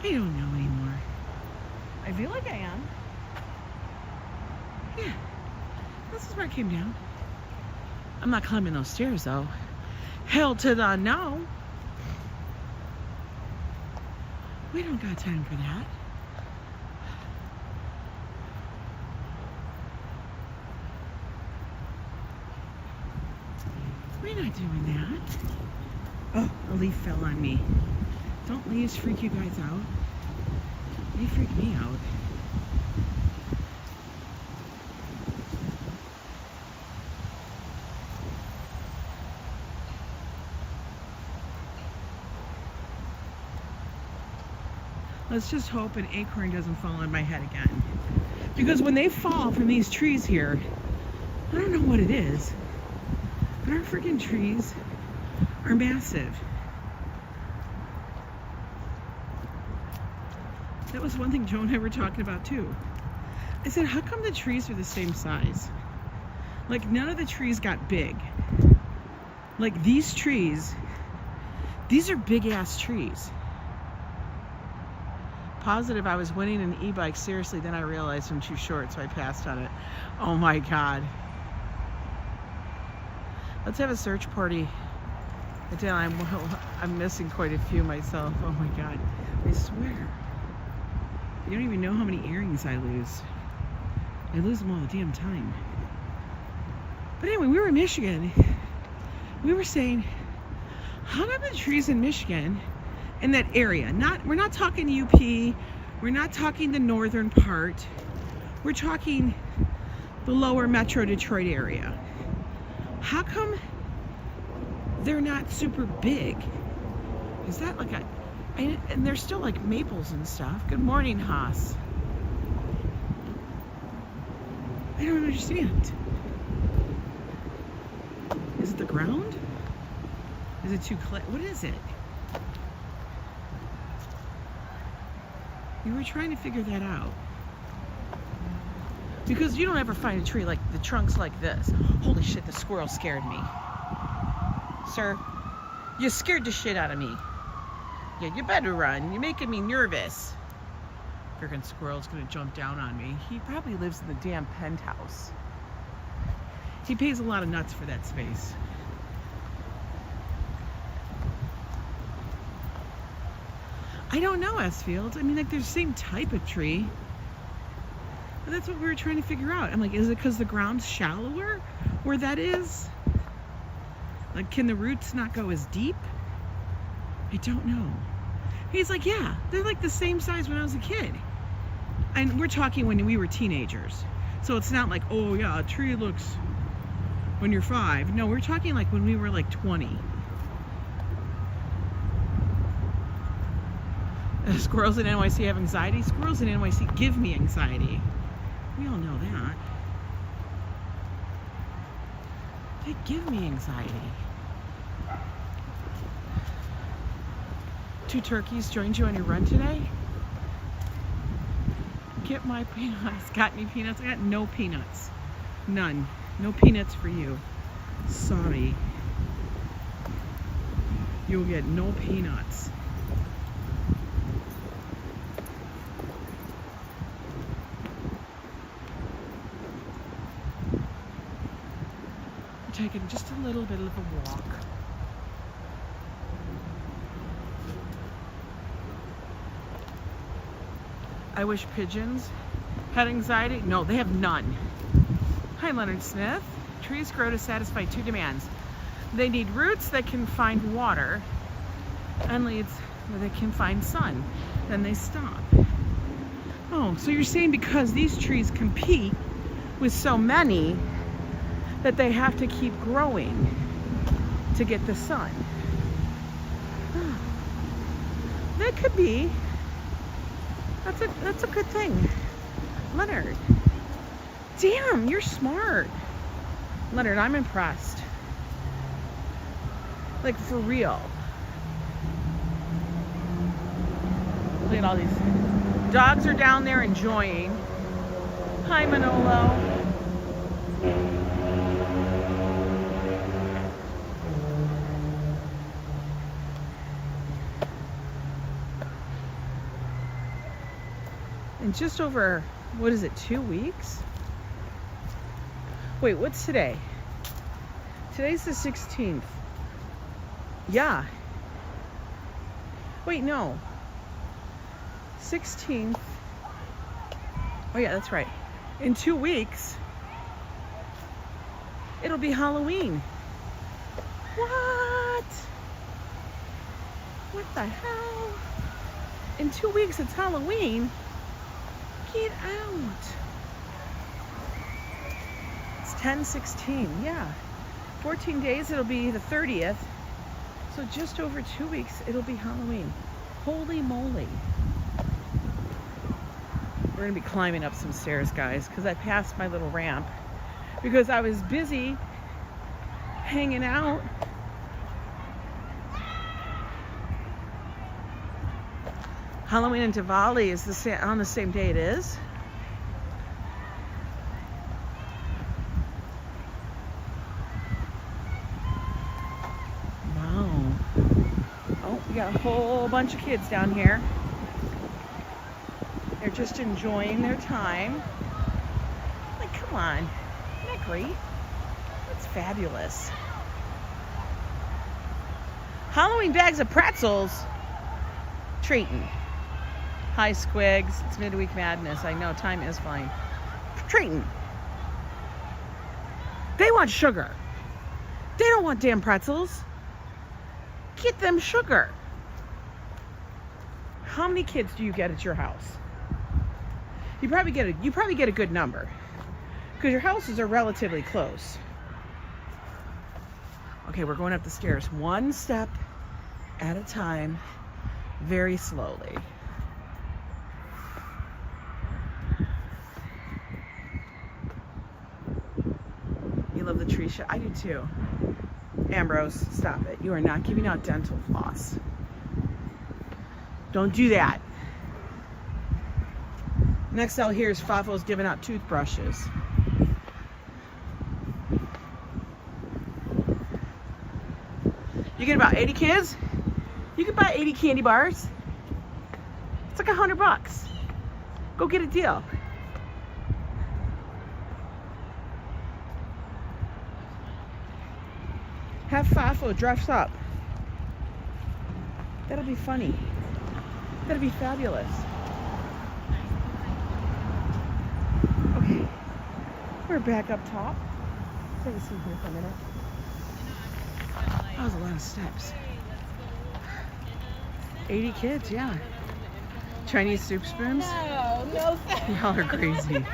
I don't know anymore. I feel like I am. Yeah, this is where I came down. I'm not climbing those stairs though. Hell to the no. We don't got time for that. We're not doing that. Oh, a leaf fell on me. Don't leaves freak you guys out. They freak me out. Let's just hope an acorn doesn't fall on my head again. Because when they fall from these trees here, I don't know what it is, but our freaking trees are massive. That was one thing Joe and I were talking about too. I said, how come the trees are the same size? Like, none of the trees got big. Like, these trees, these are big ass trees. Positive I was winning an e-bike. Seriously, then I realized I'm too short, so I passed on it. Oh my God. Let's have a search party But then I'm missing quite a few myself. Oh my God. I swear. You don't even know how many earrings I lose. I lose them all the damn time. But anyway, we were in Michigan. We were saying, how about the trees in Michigan in that area? We're not talking UP. We're not talking the northern part. We're talking the lower Metro Detroit area. How come they're not super big? Is that like a... And they're still like maples and stuff. Good morning, Haas. I don't understand. Is it the ground? Is it too clay? What is it? We were trying to figure that out. Because you don't ever find a tree like the trunks like this. Holy shit, the squirrel scared me. Sir, you scared the shit out of me. Yeah, you better run. You're making me nervous. Freaking squirrel's gonna jump down on me. He probably lives in the damn penthouse. He pays a lot of nuts for that space. I don't know, S-Fields. I mean, like, they're the same type of tree. But that's what we were trying to figure out. I'm like, is it because the ground's shallower where that is? Like, can the roots not go as deep? I don't know. He's like, yeah, they're like the same size when I was a kid. And we're talking when we were teenagers. So it's not like, oh yeah, a tree looks when you're 5. No, we're talking like when we were like 20. Squirrels in NYC have anxiety? Squirrels in NYC give me anxiety. We all know that. They give me anxiety. 2 turkeys joined you on your run today? Get my peanuts. Got any peanuts? I got no peanuts. None. No peanuts for you. Sorry. You'll get no peanuts. We're taking just a little bit of a walk. I wish pigeons had anxiety. No, they have none. Hi, Leonard Smith. Trees grow to satisfy 2 demands. They need roots that can find water and leaves where they can find sun. Then they stop. Oh, so you're saying because these trees compete with so many that they have to keep growing to get the sun. That could be. That's a good thing. Leonard. Damn, you're smart. Leonard, I'm impressed. Like, for real. Look at all these. Dogs are down there enjoying. Hi, Manolo. In just over, what is it, 2 weeks? Wait, what's today? Today's the 16th. Yeah. Wait, no. 16th. Oh yeah, that's right. In 2 weeks, it'll be Halloween. What? What the hell? In 2 weeks, it's Halloween? Get out. It's 10/16, yeah. 14 days, it'll be the 30th. So just over 2 weeks, it'll be Halloween. Holy moly. We're gonna be climbing up some stairs, guys, because I passed my little ramp because I was busy hanging out. Halloween and Diwali is on the same day it is. Wow. Oh, we got a whole bunch of kids down here. They're just enjoying their time. Like, come on. Isn't that great? That's fabulous. Halloween bags of pretzels. Treating. Hi, Squigs. It's midweek madness. I know, time is flying. Treating. They want sugar. They don't want damn pretzels. Get them sugar. How many kids do you get at your house? You probably get a good number, because your houses are relatively close. Okay, we're going up the stairs one step at a time, very slowly. You love the tree shot? I do too. Ambrose, stop it. You are not giving out dental floss. Don't do that. Next I'll hear is Fafo's giving out toothbrushes. You get about 80 kids? You can buy 80 candy bars. It's like $100. Go get a deal. Have Fafo dress up. That'll be funny. That'll be fabulous. Okay, we're back up top. Take a seat here for a minute. That was a lot of steps. 80 kids, yeah. Chinese soup spoons? No. Y'all are crazy.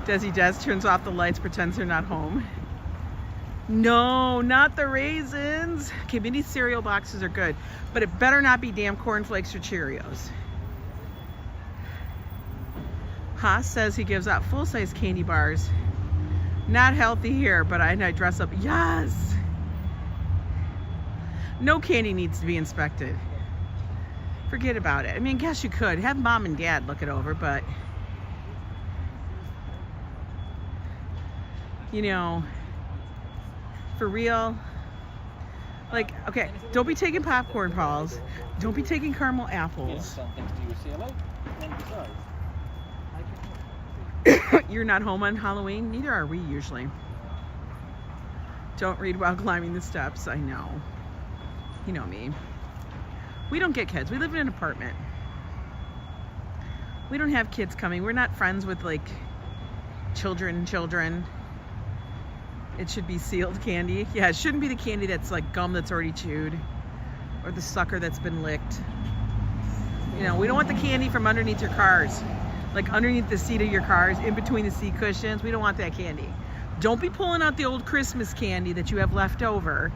Desi Des turns off the lights, pretends they're not home. No, not the raisins. Okay, mini cereal boxes are good, but it better not be damn cornflakes or Cheerios. Haas says he gives out full-size candy bars. Not healthy here, but I dress up. Yes! No candy needs to be inspected. Forget about it. I mean, I guess you could. Have mom and dad look it over, but... You know... For real, like, okay, don't be taking popcorn balls. Don't be taking caramel apples. You're not home on Halloween? Neither are we usually. Don't read while climbing the steps. I know. You know me. We don't get kids. We live in an apartment. We don't have kids coming. We're not friends with, like, children. It should be sealed candy. Yeah, it shouldn't be the candy that's like gum that's already chewed, or the sucker that's been licked. You know, we don't want the candy from underneath your cars, like underneath the seat of your cars, in between the seat cushions. We don't want that candy. Don't be pulling out the old Christmas candy that you have left over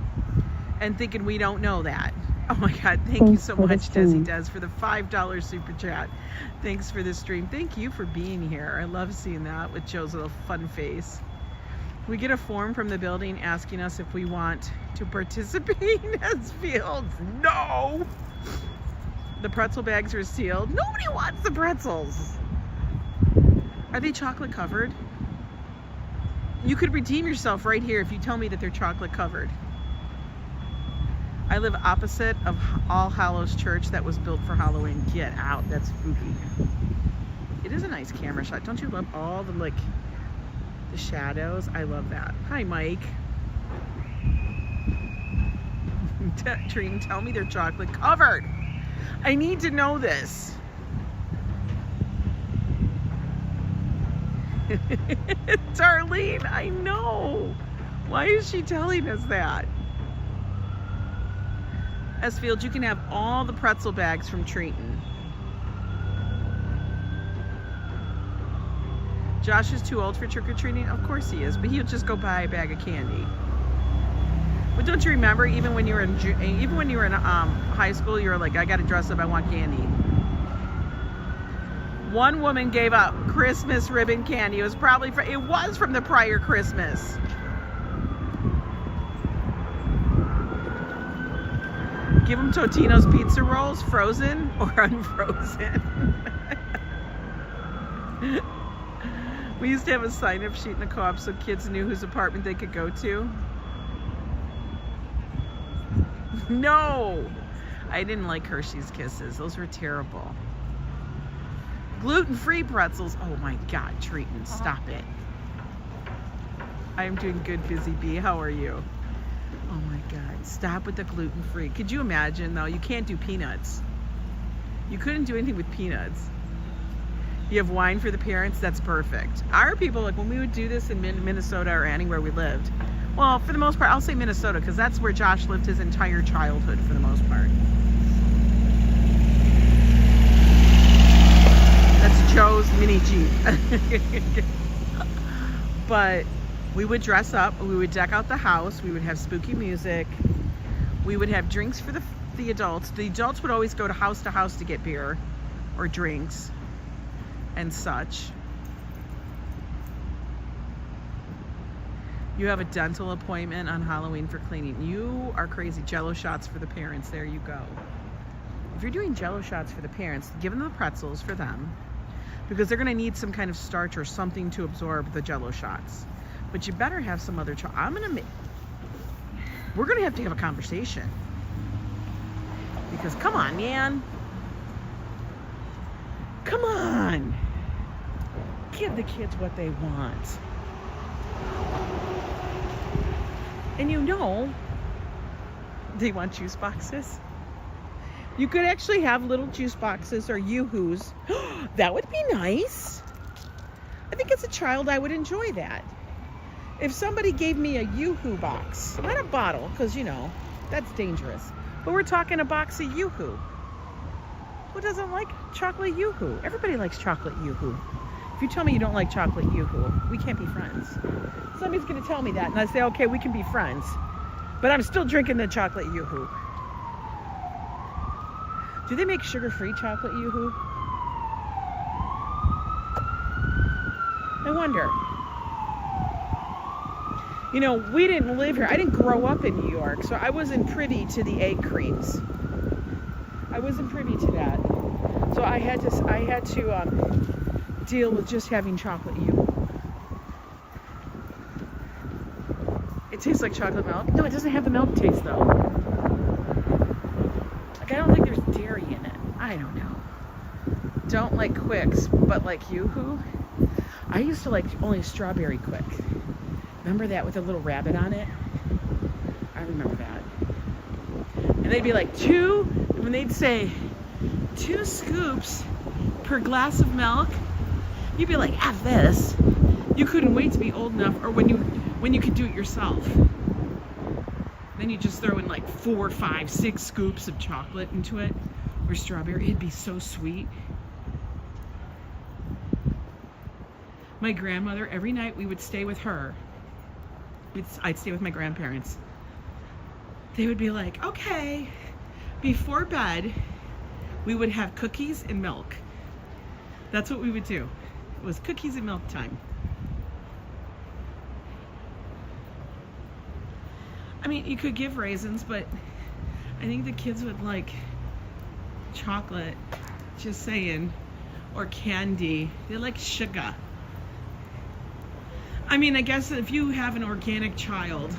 and thinking we don't know that. Oh my God, thank you so much, Desi Des, for the $5 super chat. Thanks for the stream. Thank you for being here. I love seeing that with Joe's little fun face. We get a form from the building asking us if we want to participate as fields. No! The pretzel bags are sealed. Nobody wants the pretzels. Are they chocolate covered? You could redeem yourself right here if you tell me that they're chocolate covered. I live opposite of All Hallows Church that was built for Halloween. Get out, that's spooky. It is a nice camera shot. Don't you love all the, like, the shadows? I love that. Hi, Mike. Trine, tell me they're chocolate covered. I need to know this. Darlene, I know. Why is she telling us that? Esfield, you can have all the pretzel bags from Trenton. Josh is too old for trick-or-treating? Of course he is, but he'll just go buy a bag of candy. But don't you remember, even when you were in high school, you were like, I gotta dress up, I want candy. One woman gave out Christmas ribbon candy. It was probably from the prior Christmas. Give them Totino's pizza rolls, frozen or unfrozen. We used to have a sign-up sheet in the co-op so kids knew whose apartment they could go to. No! I didn't like Hershey's Kisses. Those were terrible. Gluten-free pretzels. Oh my God, Treaton, stop it. I'm doing good, Busy Bee. How are you? Oh my God, stop with the gluten-free. Could you imagine though? You can't do peanuts. You couldn't do anything with peanuts. You have wine for the parents, that's perfect. Our people, like when we would do this in Minnesota or anywhere we lived, well, for the most part, I'll say Minnesota because that's where Josh lived his entire childhood for the most part. That's Joe's mini Jeep. But we would dress up, we would deck out the house, we would have spooky music, we would have drinks for the adults. The adults would always go to house to get beer or drinks and such. You have a dental appointment on Halloween for cleaning. You are crazy. Jello shots for the parents. There you go. If you're doing Jello shots for the parents, give them the pretzels for them because they're going to need some kind of starch or something to absorb the Jello shots. But you better have some other we're going to have a conversation because come on, man. Come on. Give the kids what they want. And you know, they want juice boxes. You could actually have little juice boxes or yoo-hoos. That would be nice. I think as a child, I would enjoy that. If somebody gave me a yoo-hoo box, not a bottle, because you know, that's dangerous. But we're talking a box of yoo-hoo. Who doesn't like chocolate yoo-hoo? Everybody likes chocolate yoo-hoo. If you tell me you don't like chocolate yoo-hoo, we can't be friends. Somebody's gonna tell me that and I say, okay, we can be friends. But I'm still drinking the chocolate yoo-hoo. Do they make sugar-free chocolate yoo-hoo? I wonder. You know, we didn't live here. I didn't grow up in New York, so I wasn't privy to the egg creams. I wasn't privy to that. So I had to deal with just having chocolate yoo-hoo. It tastes like chocolate milk. No, it doesn't have the milk taste though. Like I don't think there's dairy in it. I don't know. Don't like Quicks, but like yoo-hoo. I used to like only strawberry Quick. Remember that with a little rabbit on it? I remember that. And they'd be like when they'd say 2 scoops per glass of milk, you'd be like, F this. You couldn't wait to be old enough, or when you could do it yourself. Then you just throw in like 4, 5, 6 scoops of chocolate into it, or strawberry. It'd be so sweet. My grandmother, every night we would stay with her. I'd stay with my grandparents. They would be like, okay, before bed, we would have cookies and milk. That's what we would do. It was cookies and milk time. I mean, you could give raisins, but I think the kids would like chocolate, just saying, or candy. They like sugar. I mean, I guess if you have an organic child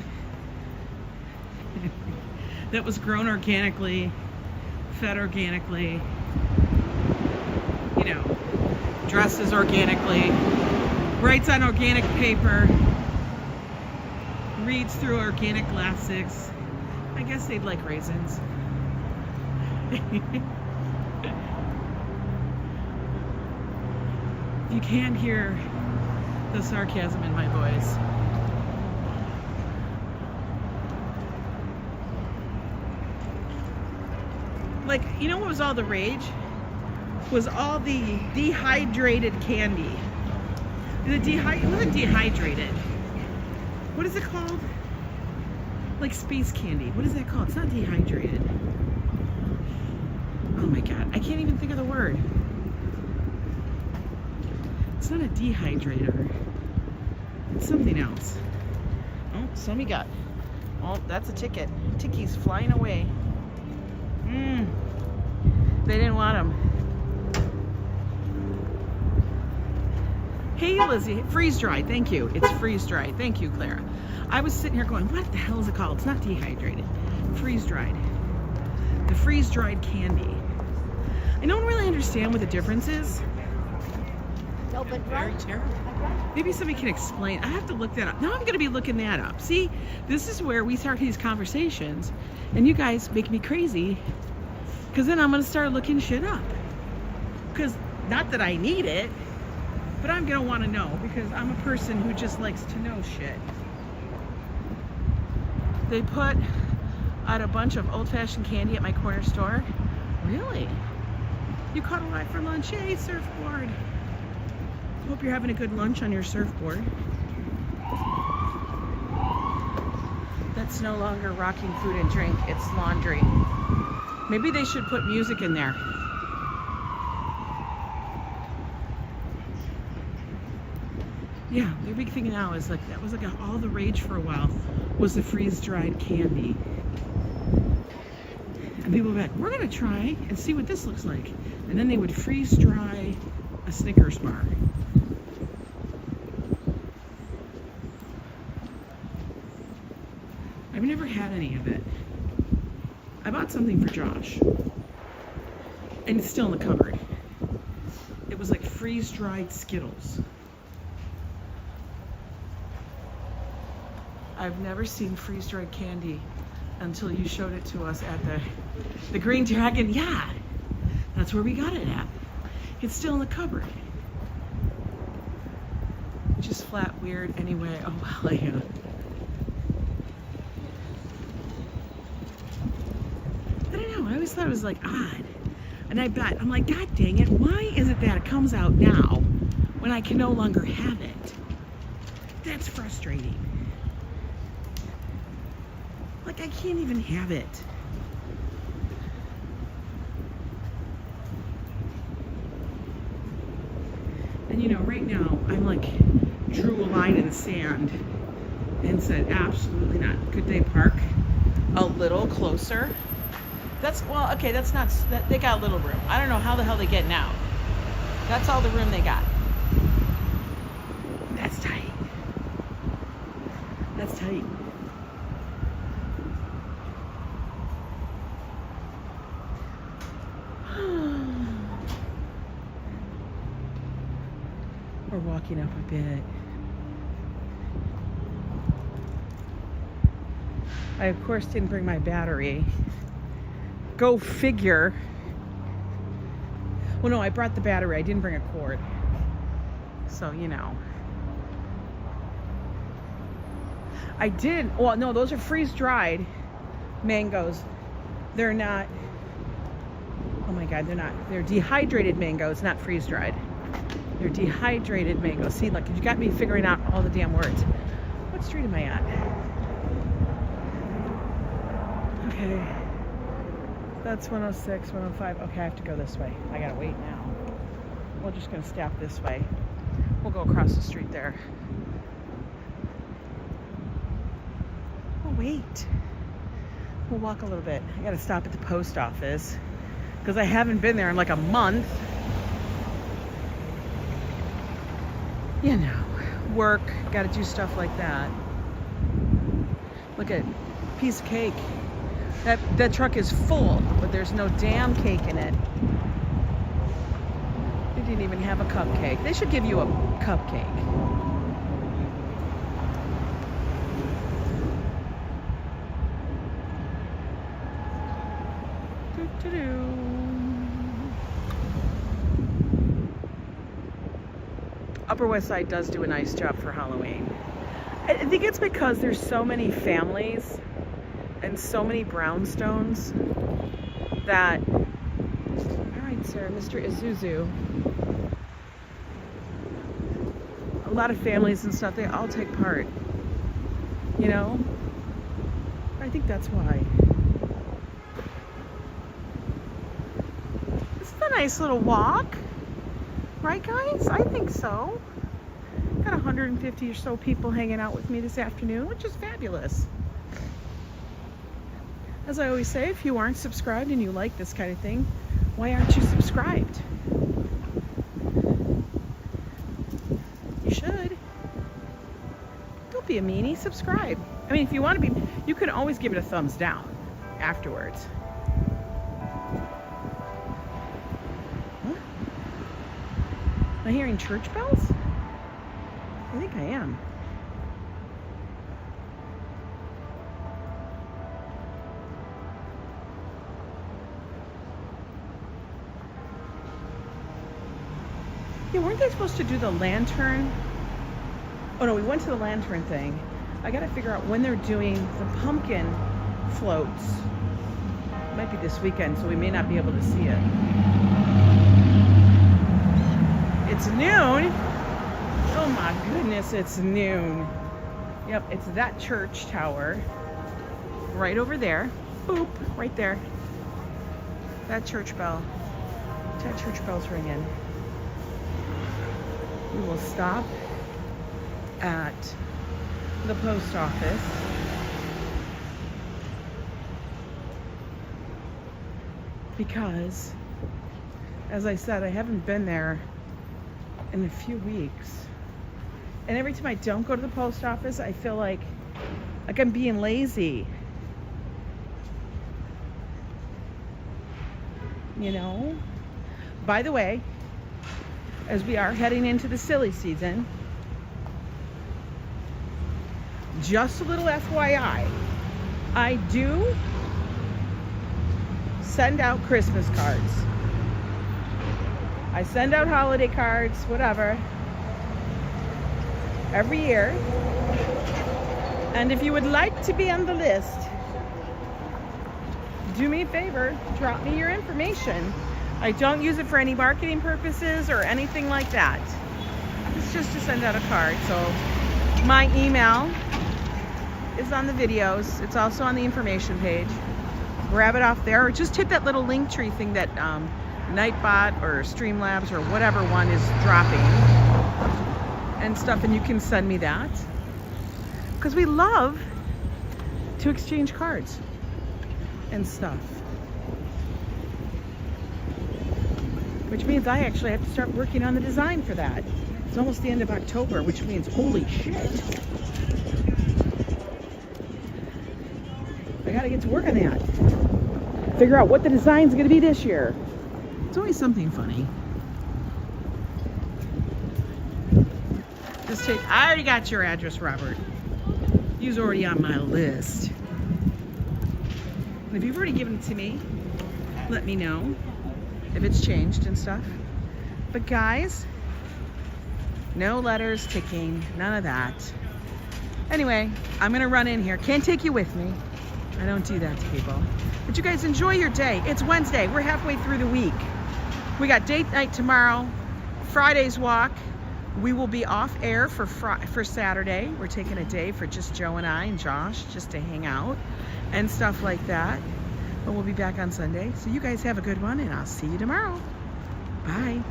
that was grown organically, fed organically, you know, dresses organically, writes on organic paper, reads through organic classics, I guess they'd like raisins. You can't hear the sarcasm in my voice. Like, you know what was all the rage? Was all the dehydrated candy. It wasn't dehydrated. What is it called? Like space candy. What is that called? It's not dehydrated. Oh my God, I can't even think of the word. It's not a dehydrator. It's something else. Oh, somebody got. Oh, that's a ticket. Ticky's flying away. They didn't want him. Hey, Lizzie. Freeze dried. Thank you. It's freeze dried. Thank you, Clare. I was sitting here going, what the hell is it called? It's not dehydrated. Freeze dried. The freeze dried candy. I don't really understand what the difference is. No, but Very terrible. Maybe somebody can explain. I have to look that up. Now I'm going to be looking that up. See, this is where we start these conversations, and you guys make me crazy, because then I'm going to start looking shit up. Because, not that I need it, but I'm going to want to know, because I'm a person who just likes to know shit. They put out a bunch of old-fashioned candy at my corner store. Really? You caught a lot for lunch. Yay, surfboard. Hope you're having a good lunch on your surfboard. That's no longer rocking food and drink, it's laundry. Maybe they should put music in there. Yeah, their big thing now is like, that was like all the rage for a while, was the freeze-dried candy. And people were like, we're gonna try and see what this looks like. And then they would freeze-dry a Snickers bar. I've never had any of it. I bought something for Josh, and it's still in the cupboard. It was like freeze-dried Skittles. I've never seen freeze-dried candy until you showed it to us at the Green Dragon. Yeah, that's where we got it at. It's still in the cupboard. Just flat weird anyway. Oh, well, yeah. I don't know, I always thought it was like odd. And I bet, I'm like, God dang it, why is it that it comes out now when I can no longer have it? That's frustrating. Like, I can't even have it. And you know, right now, I'm like, drew a line in the sand and said, absolutely not. Could they park a little closer? That's, well, okay, that's not, they got a little room. I don't know how the hell they getting out. That's all the room they got. That's tight. That's tight. We're walking up a bit. I, of course, didn't bring my battery. Go figure. Well, no, I brought the battery. I didn't bring a cord. So, you know. I did. Well, no, those are freeze-dried mangoes. They're not. Oh my God, they're not. They're dehydrated mangoes, not freeze-dried. They're dehydrated mangoes. See, like, you got me figuring out all the damn words. What street am I at? Okay. That's 106, 105. Okay, I have to go this way. I gotta wait now. We're just gonna stop this way. We'll go across the street there. Oh, wait. We'll walk a little bit. I gotta stop at the post office because I haven't been there in like a month. You know, work, gotta do stuff like that. Look at piece of cake. That truck is full, but there's no damn cake in it. They didn't even have a cupcake. They should give you a cupcake. Upper West Side does do a nice job for Halloween. I think it's because there's so many families and so many brownstones that, all right, sir, Mr. Isuzu, a lot of families and stuff, they all take part, you know? I think that's why. This is a nice little walk, right, guys? I think so. Got 150 or so people hanging out with me this afternoon, which is fabulous. As I always say, if you aren't subscribed and you like this kind of thing, why aren't you subscribed? You should. Don't be a meanie, subscribe. I mean, if you want to be, you can always give it a thumbs down afterwards. Huh? Am I hearing church bells? I think I am. Yeah, weren't they supposed to do the lantern? Oh no, we went to the lantern thing. I gotta figure out when they're doing the pumpkin floats. It might be this weekend, so we may not be able to see it. It's noon. Oh my goodness, it's noon. Yep, it's that church tower right over there. Boop, right there. That church bell. That church bell's ringing. We will stop at the post office. Because, as I said, I haven't been there in a few weeks. And every time I don't go to the post office, I feel like I'm being lazy. You know? By the way, as we are heading into the silly season, just a little FYI, I do send out Christmas cards. I send out holiday cards, whatever, every year. And if you would like to be on the list, do me a favor, drop me your information. I don't use it for any marketing purposes or anything like that. It's just to send out a card. So my email is on the videos. It's also on the information page. Grab it off there, or just hit that little link tree thing that Nightbot or Streamlabs or whatever one is dropping and stuff, and you can send me that. Because we love to exchange cards and stuff. Which means I actually have to start working on the design for that. It's almost the end of October, which means holy shit. I gotta get to work on that. Figure out what the design's gonna be this year. It's always something funny. I already got your address, Robert. You's already on my list. And if you've already given it to me, let me know if it's changed and stuff. But guys, no letters ticking, none of that. Anyway, I'm gonna run in here. Can't take you with me. I don't do that to people. But you guys enjoy your day. It's Wednesday. We're halfway through the week. We got date night tomorrow, Friday's walk. We will be off air for Saturday. We're taking a day for just Joe and I and Josh just to hang out and stuff like that. But we'll be back on Sunday. So you guys have a good one, and I'll see you tomorrow. Bye.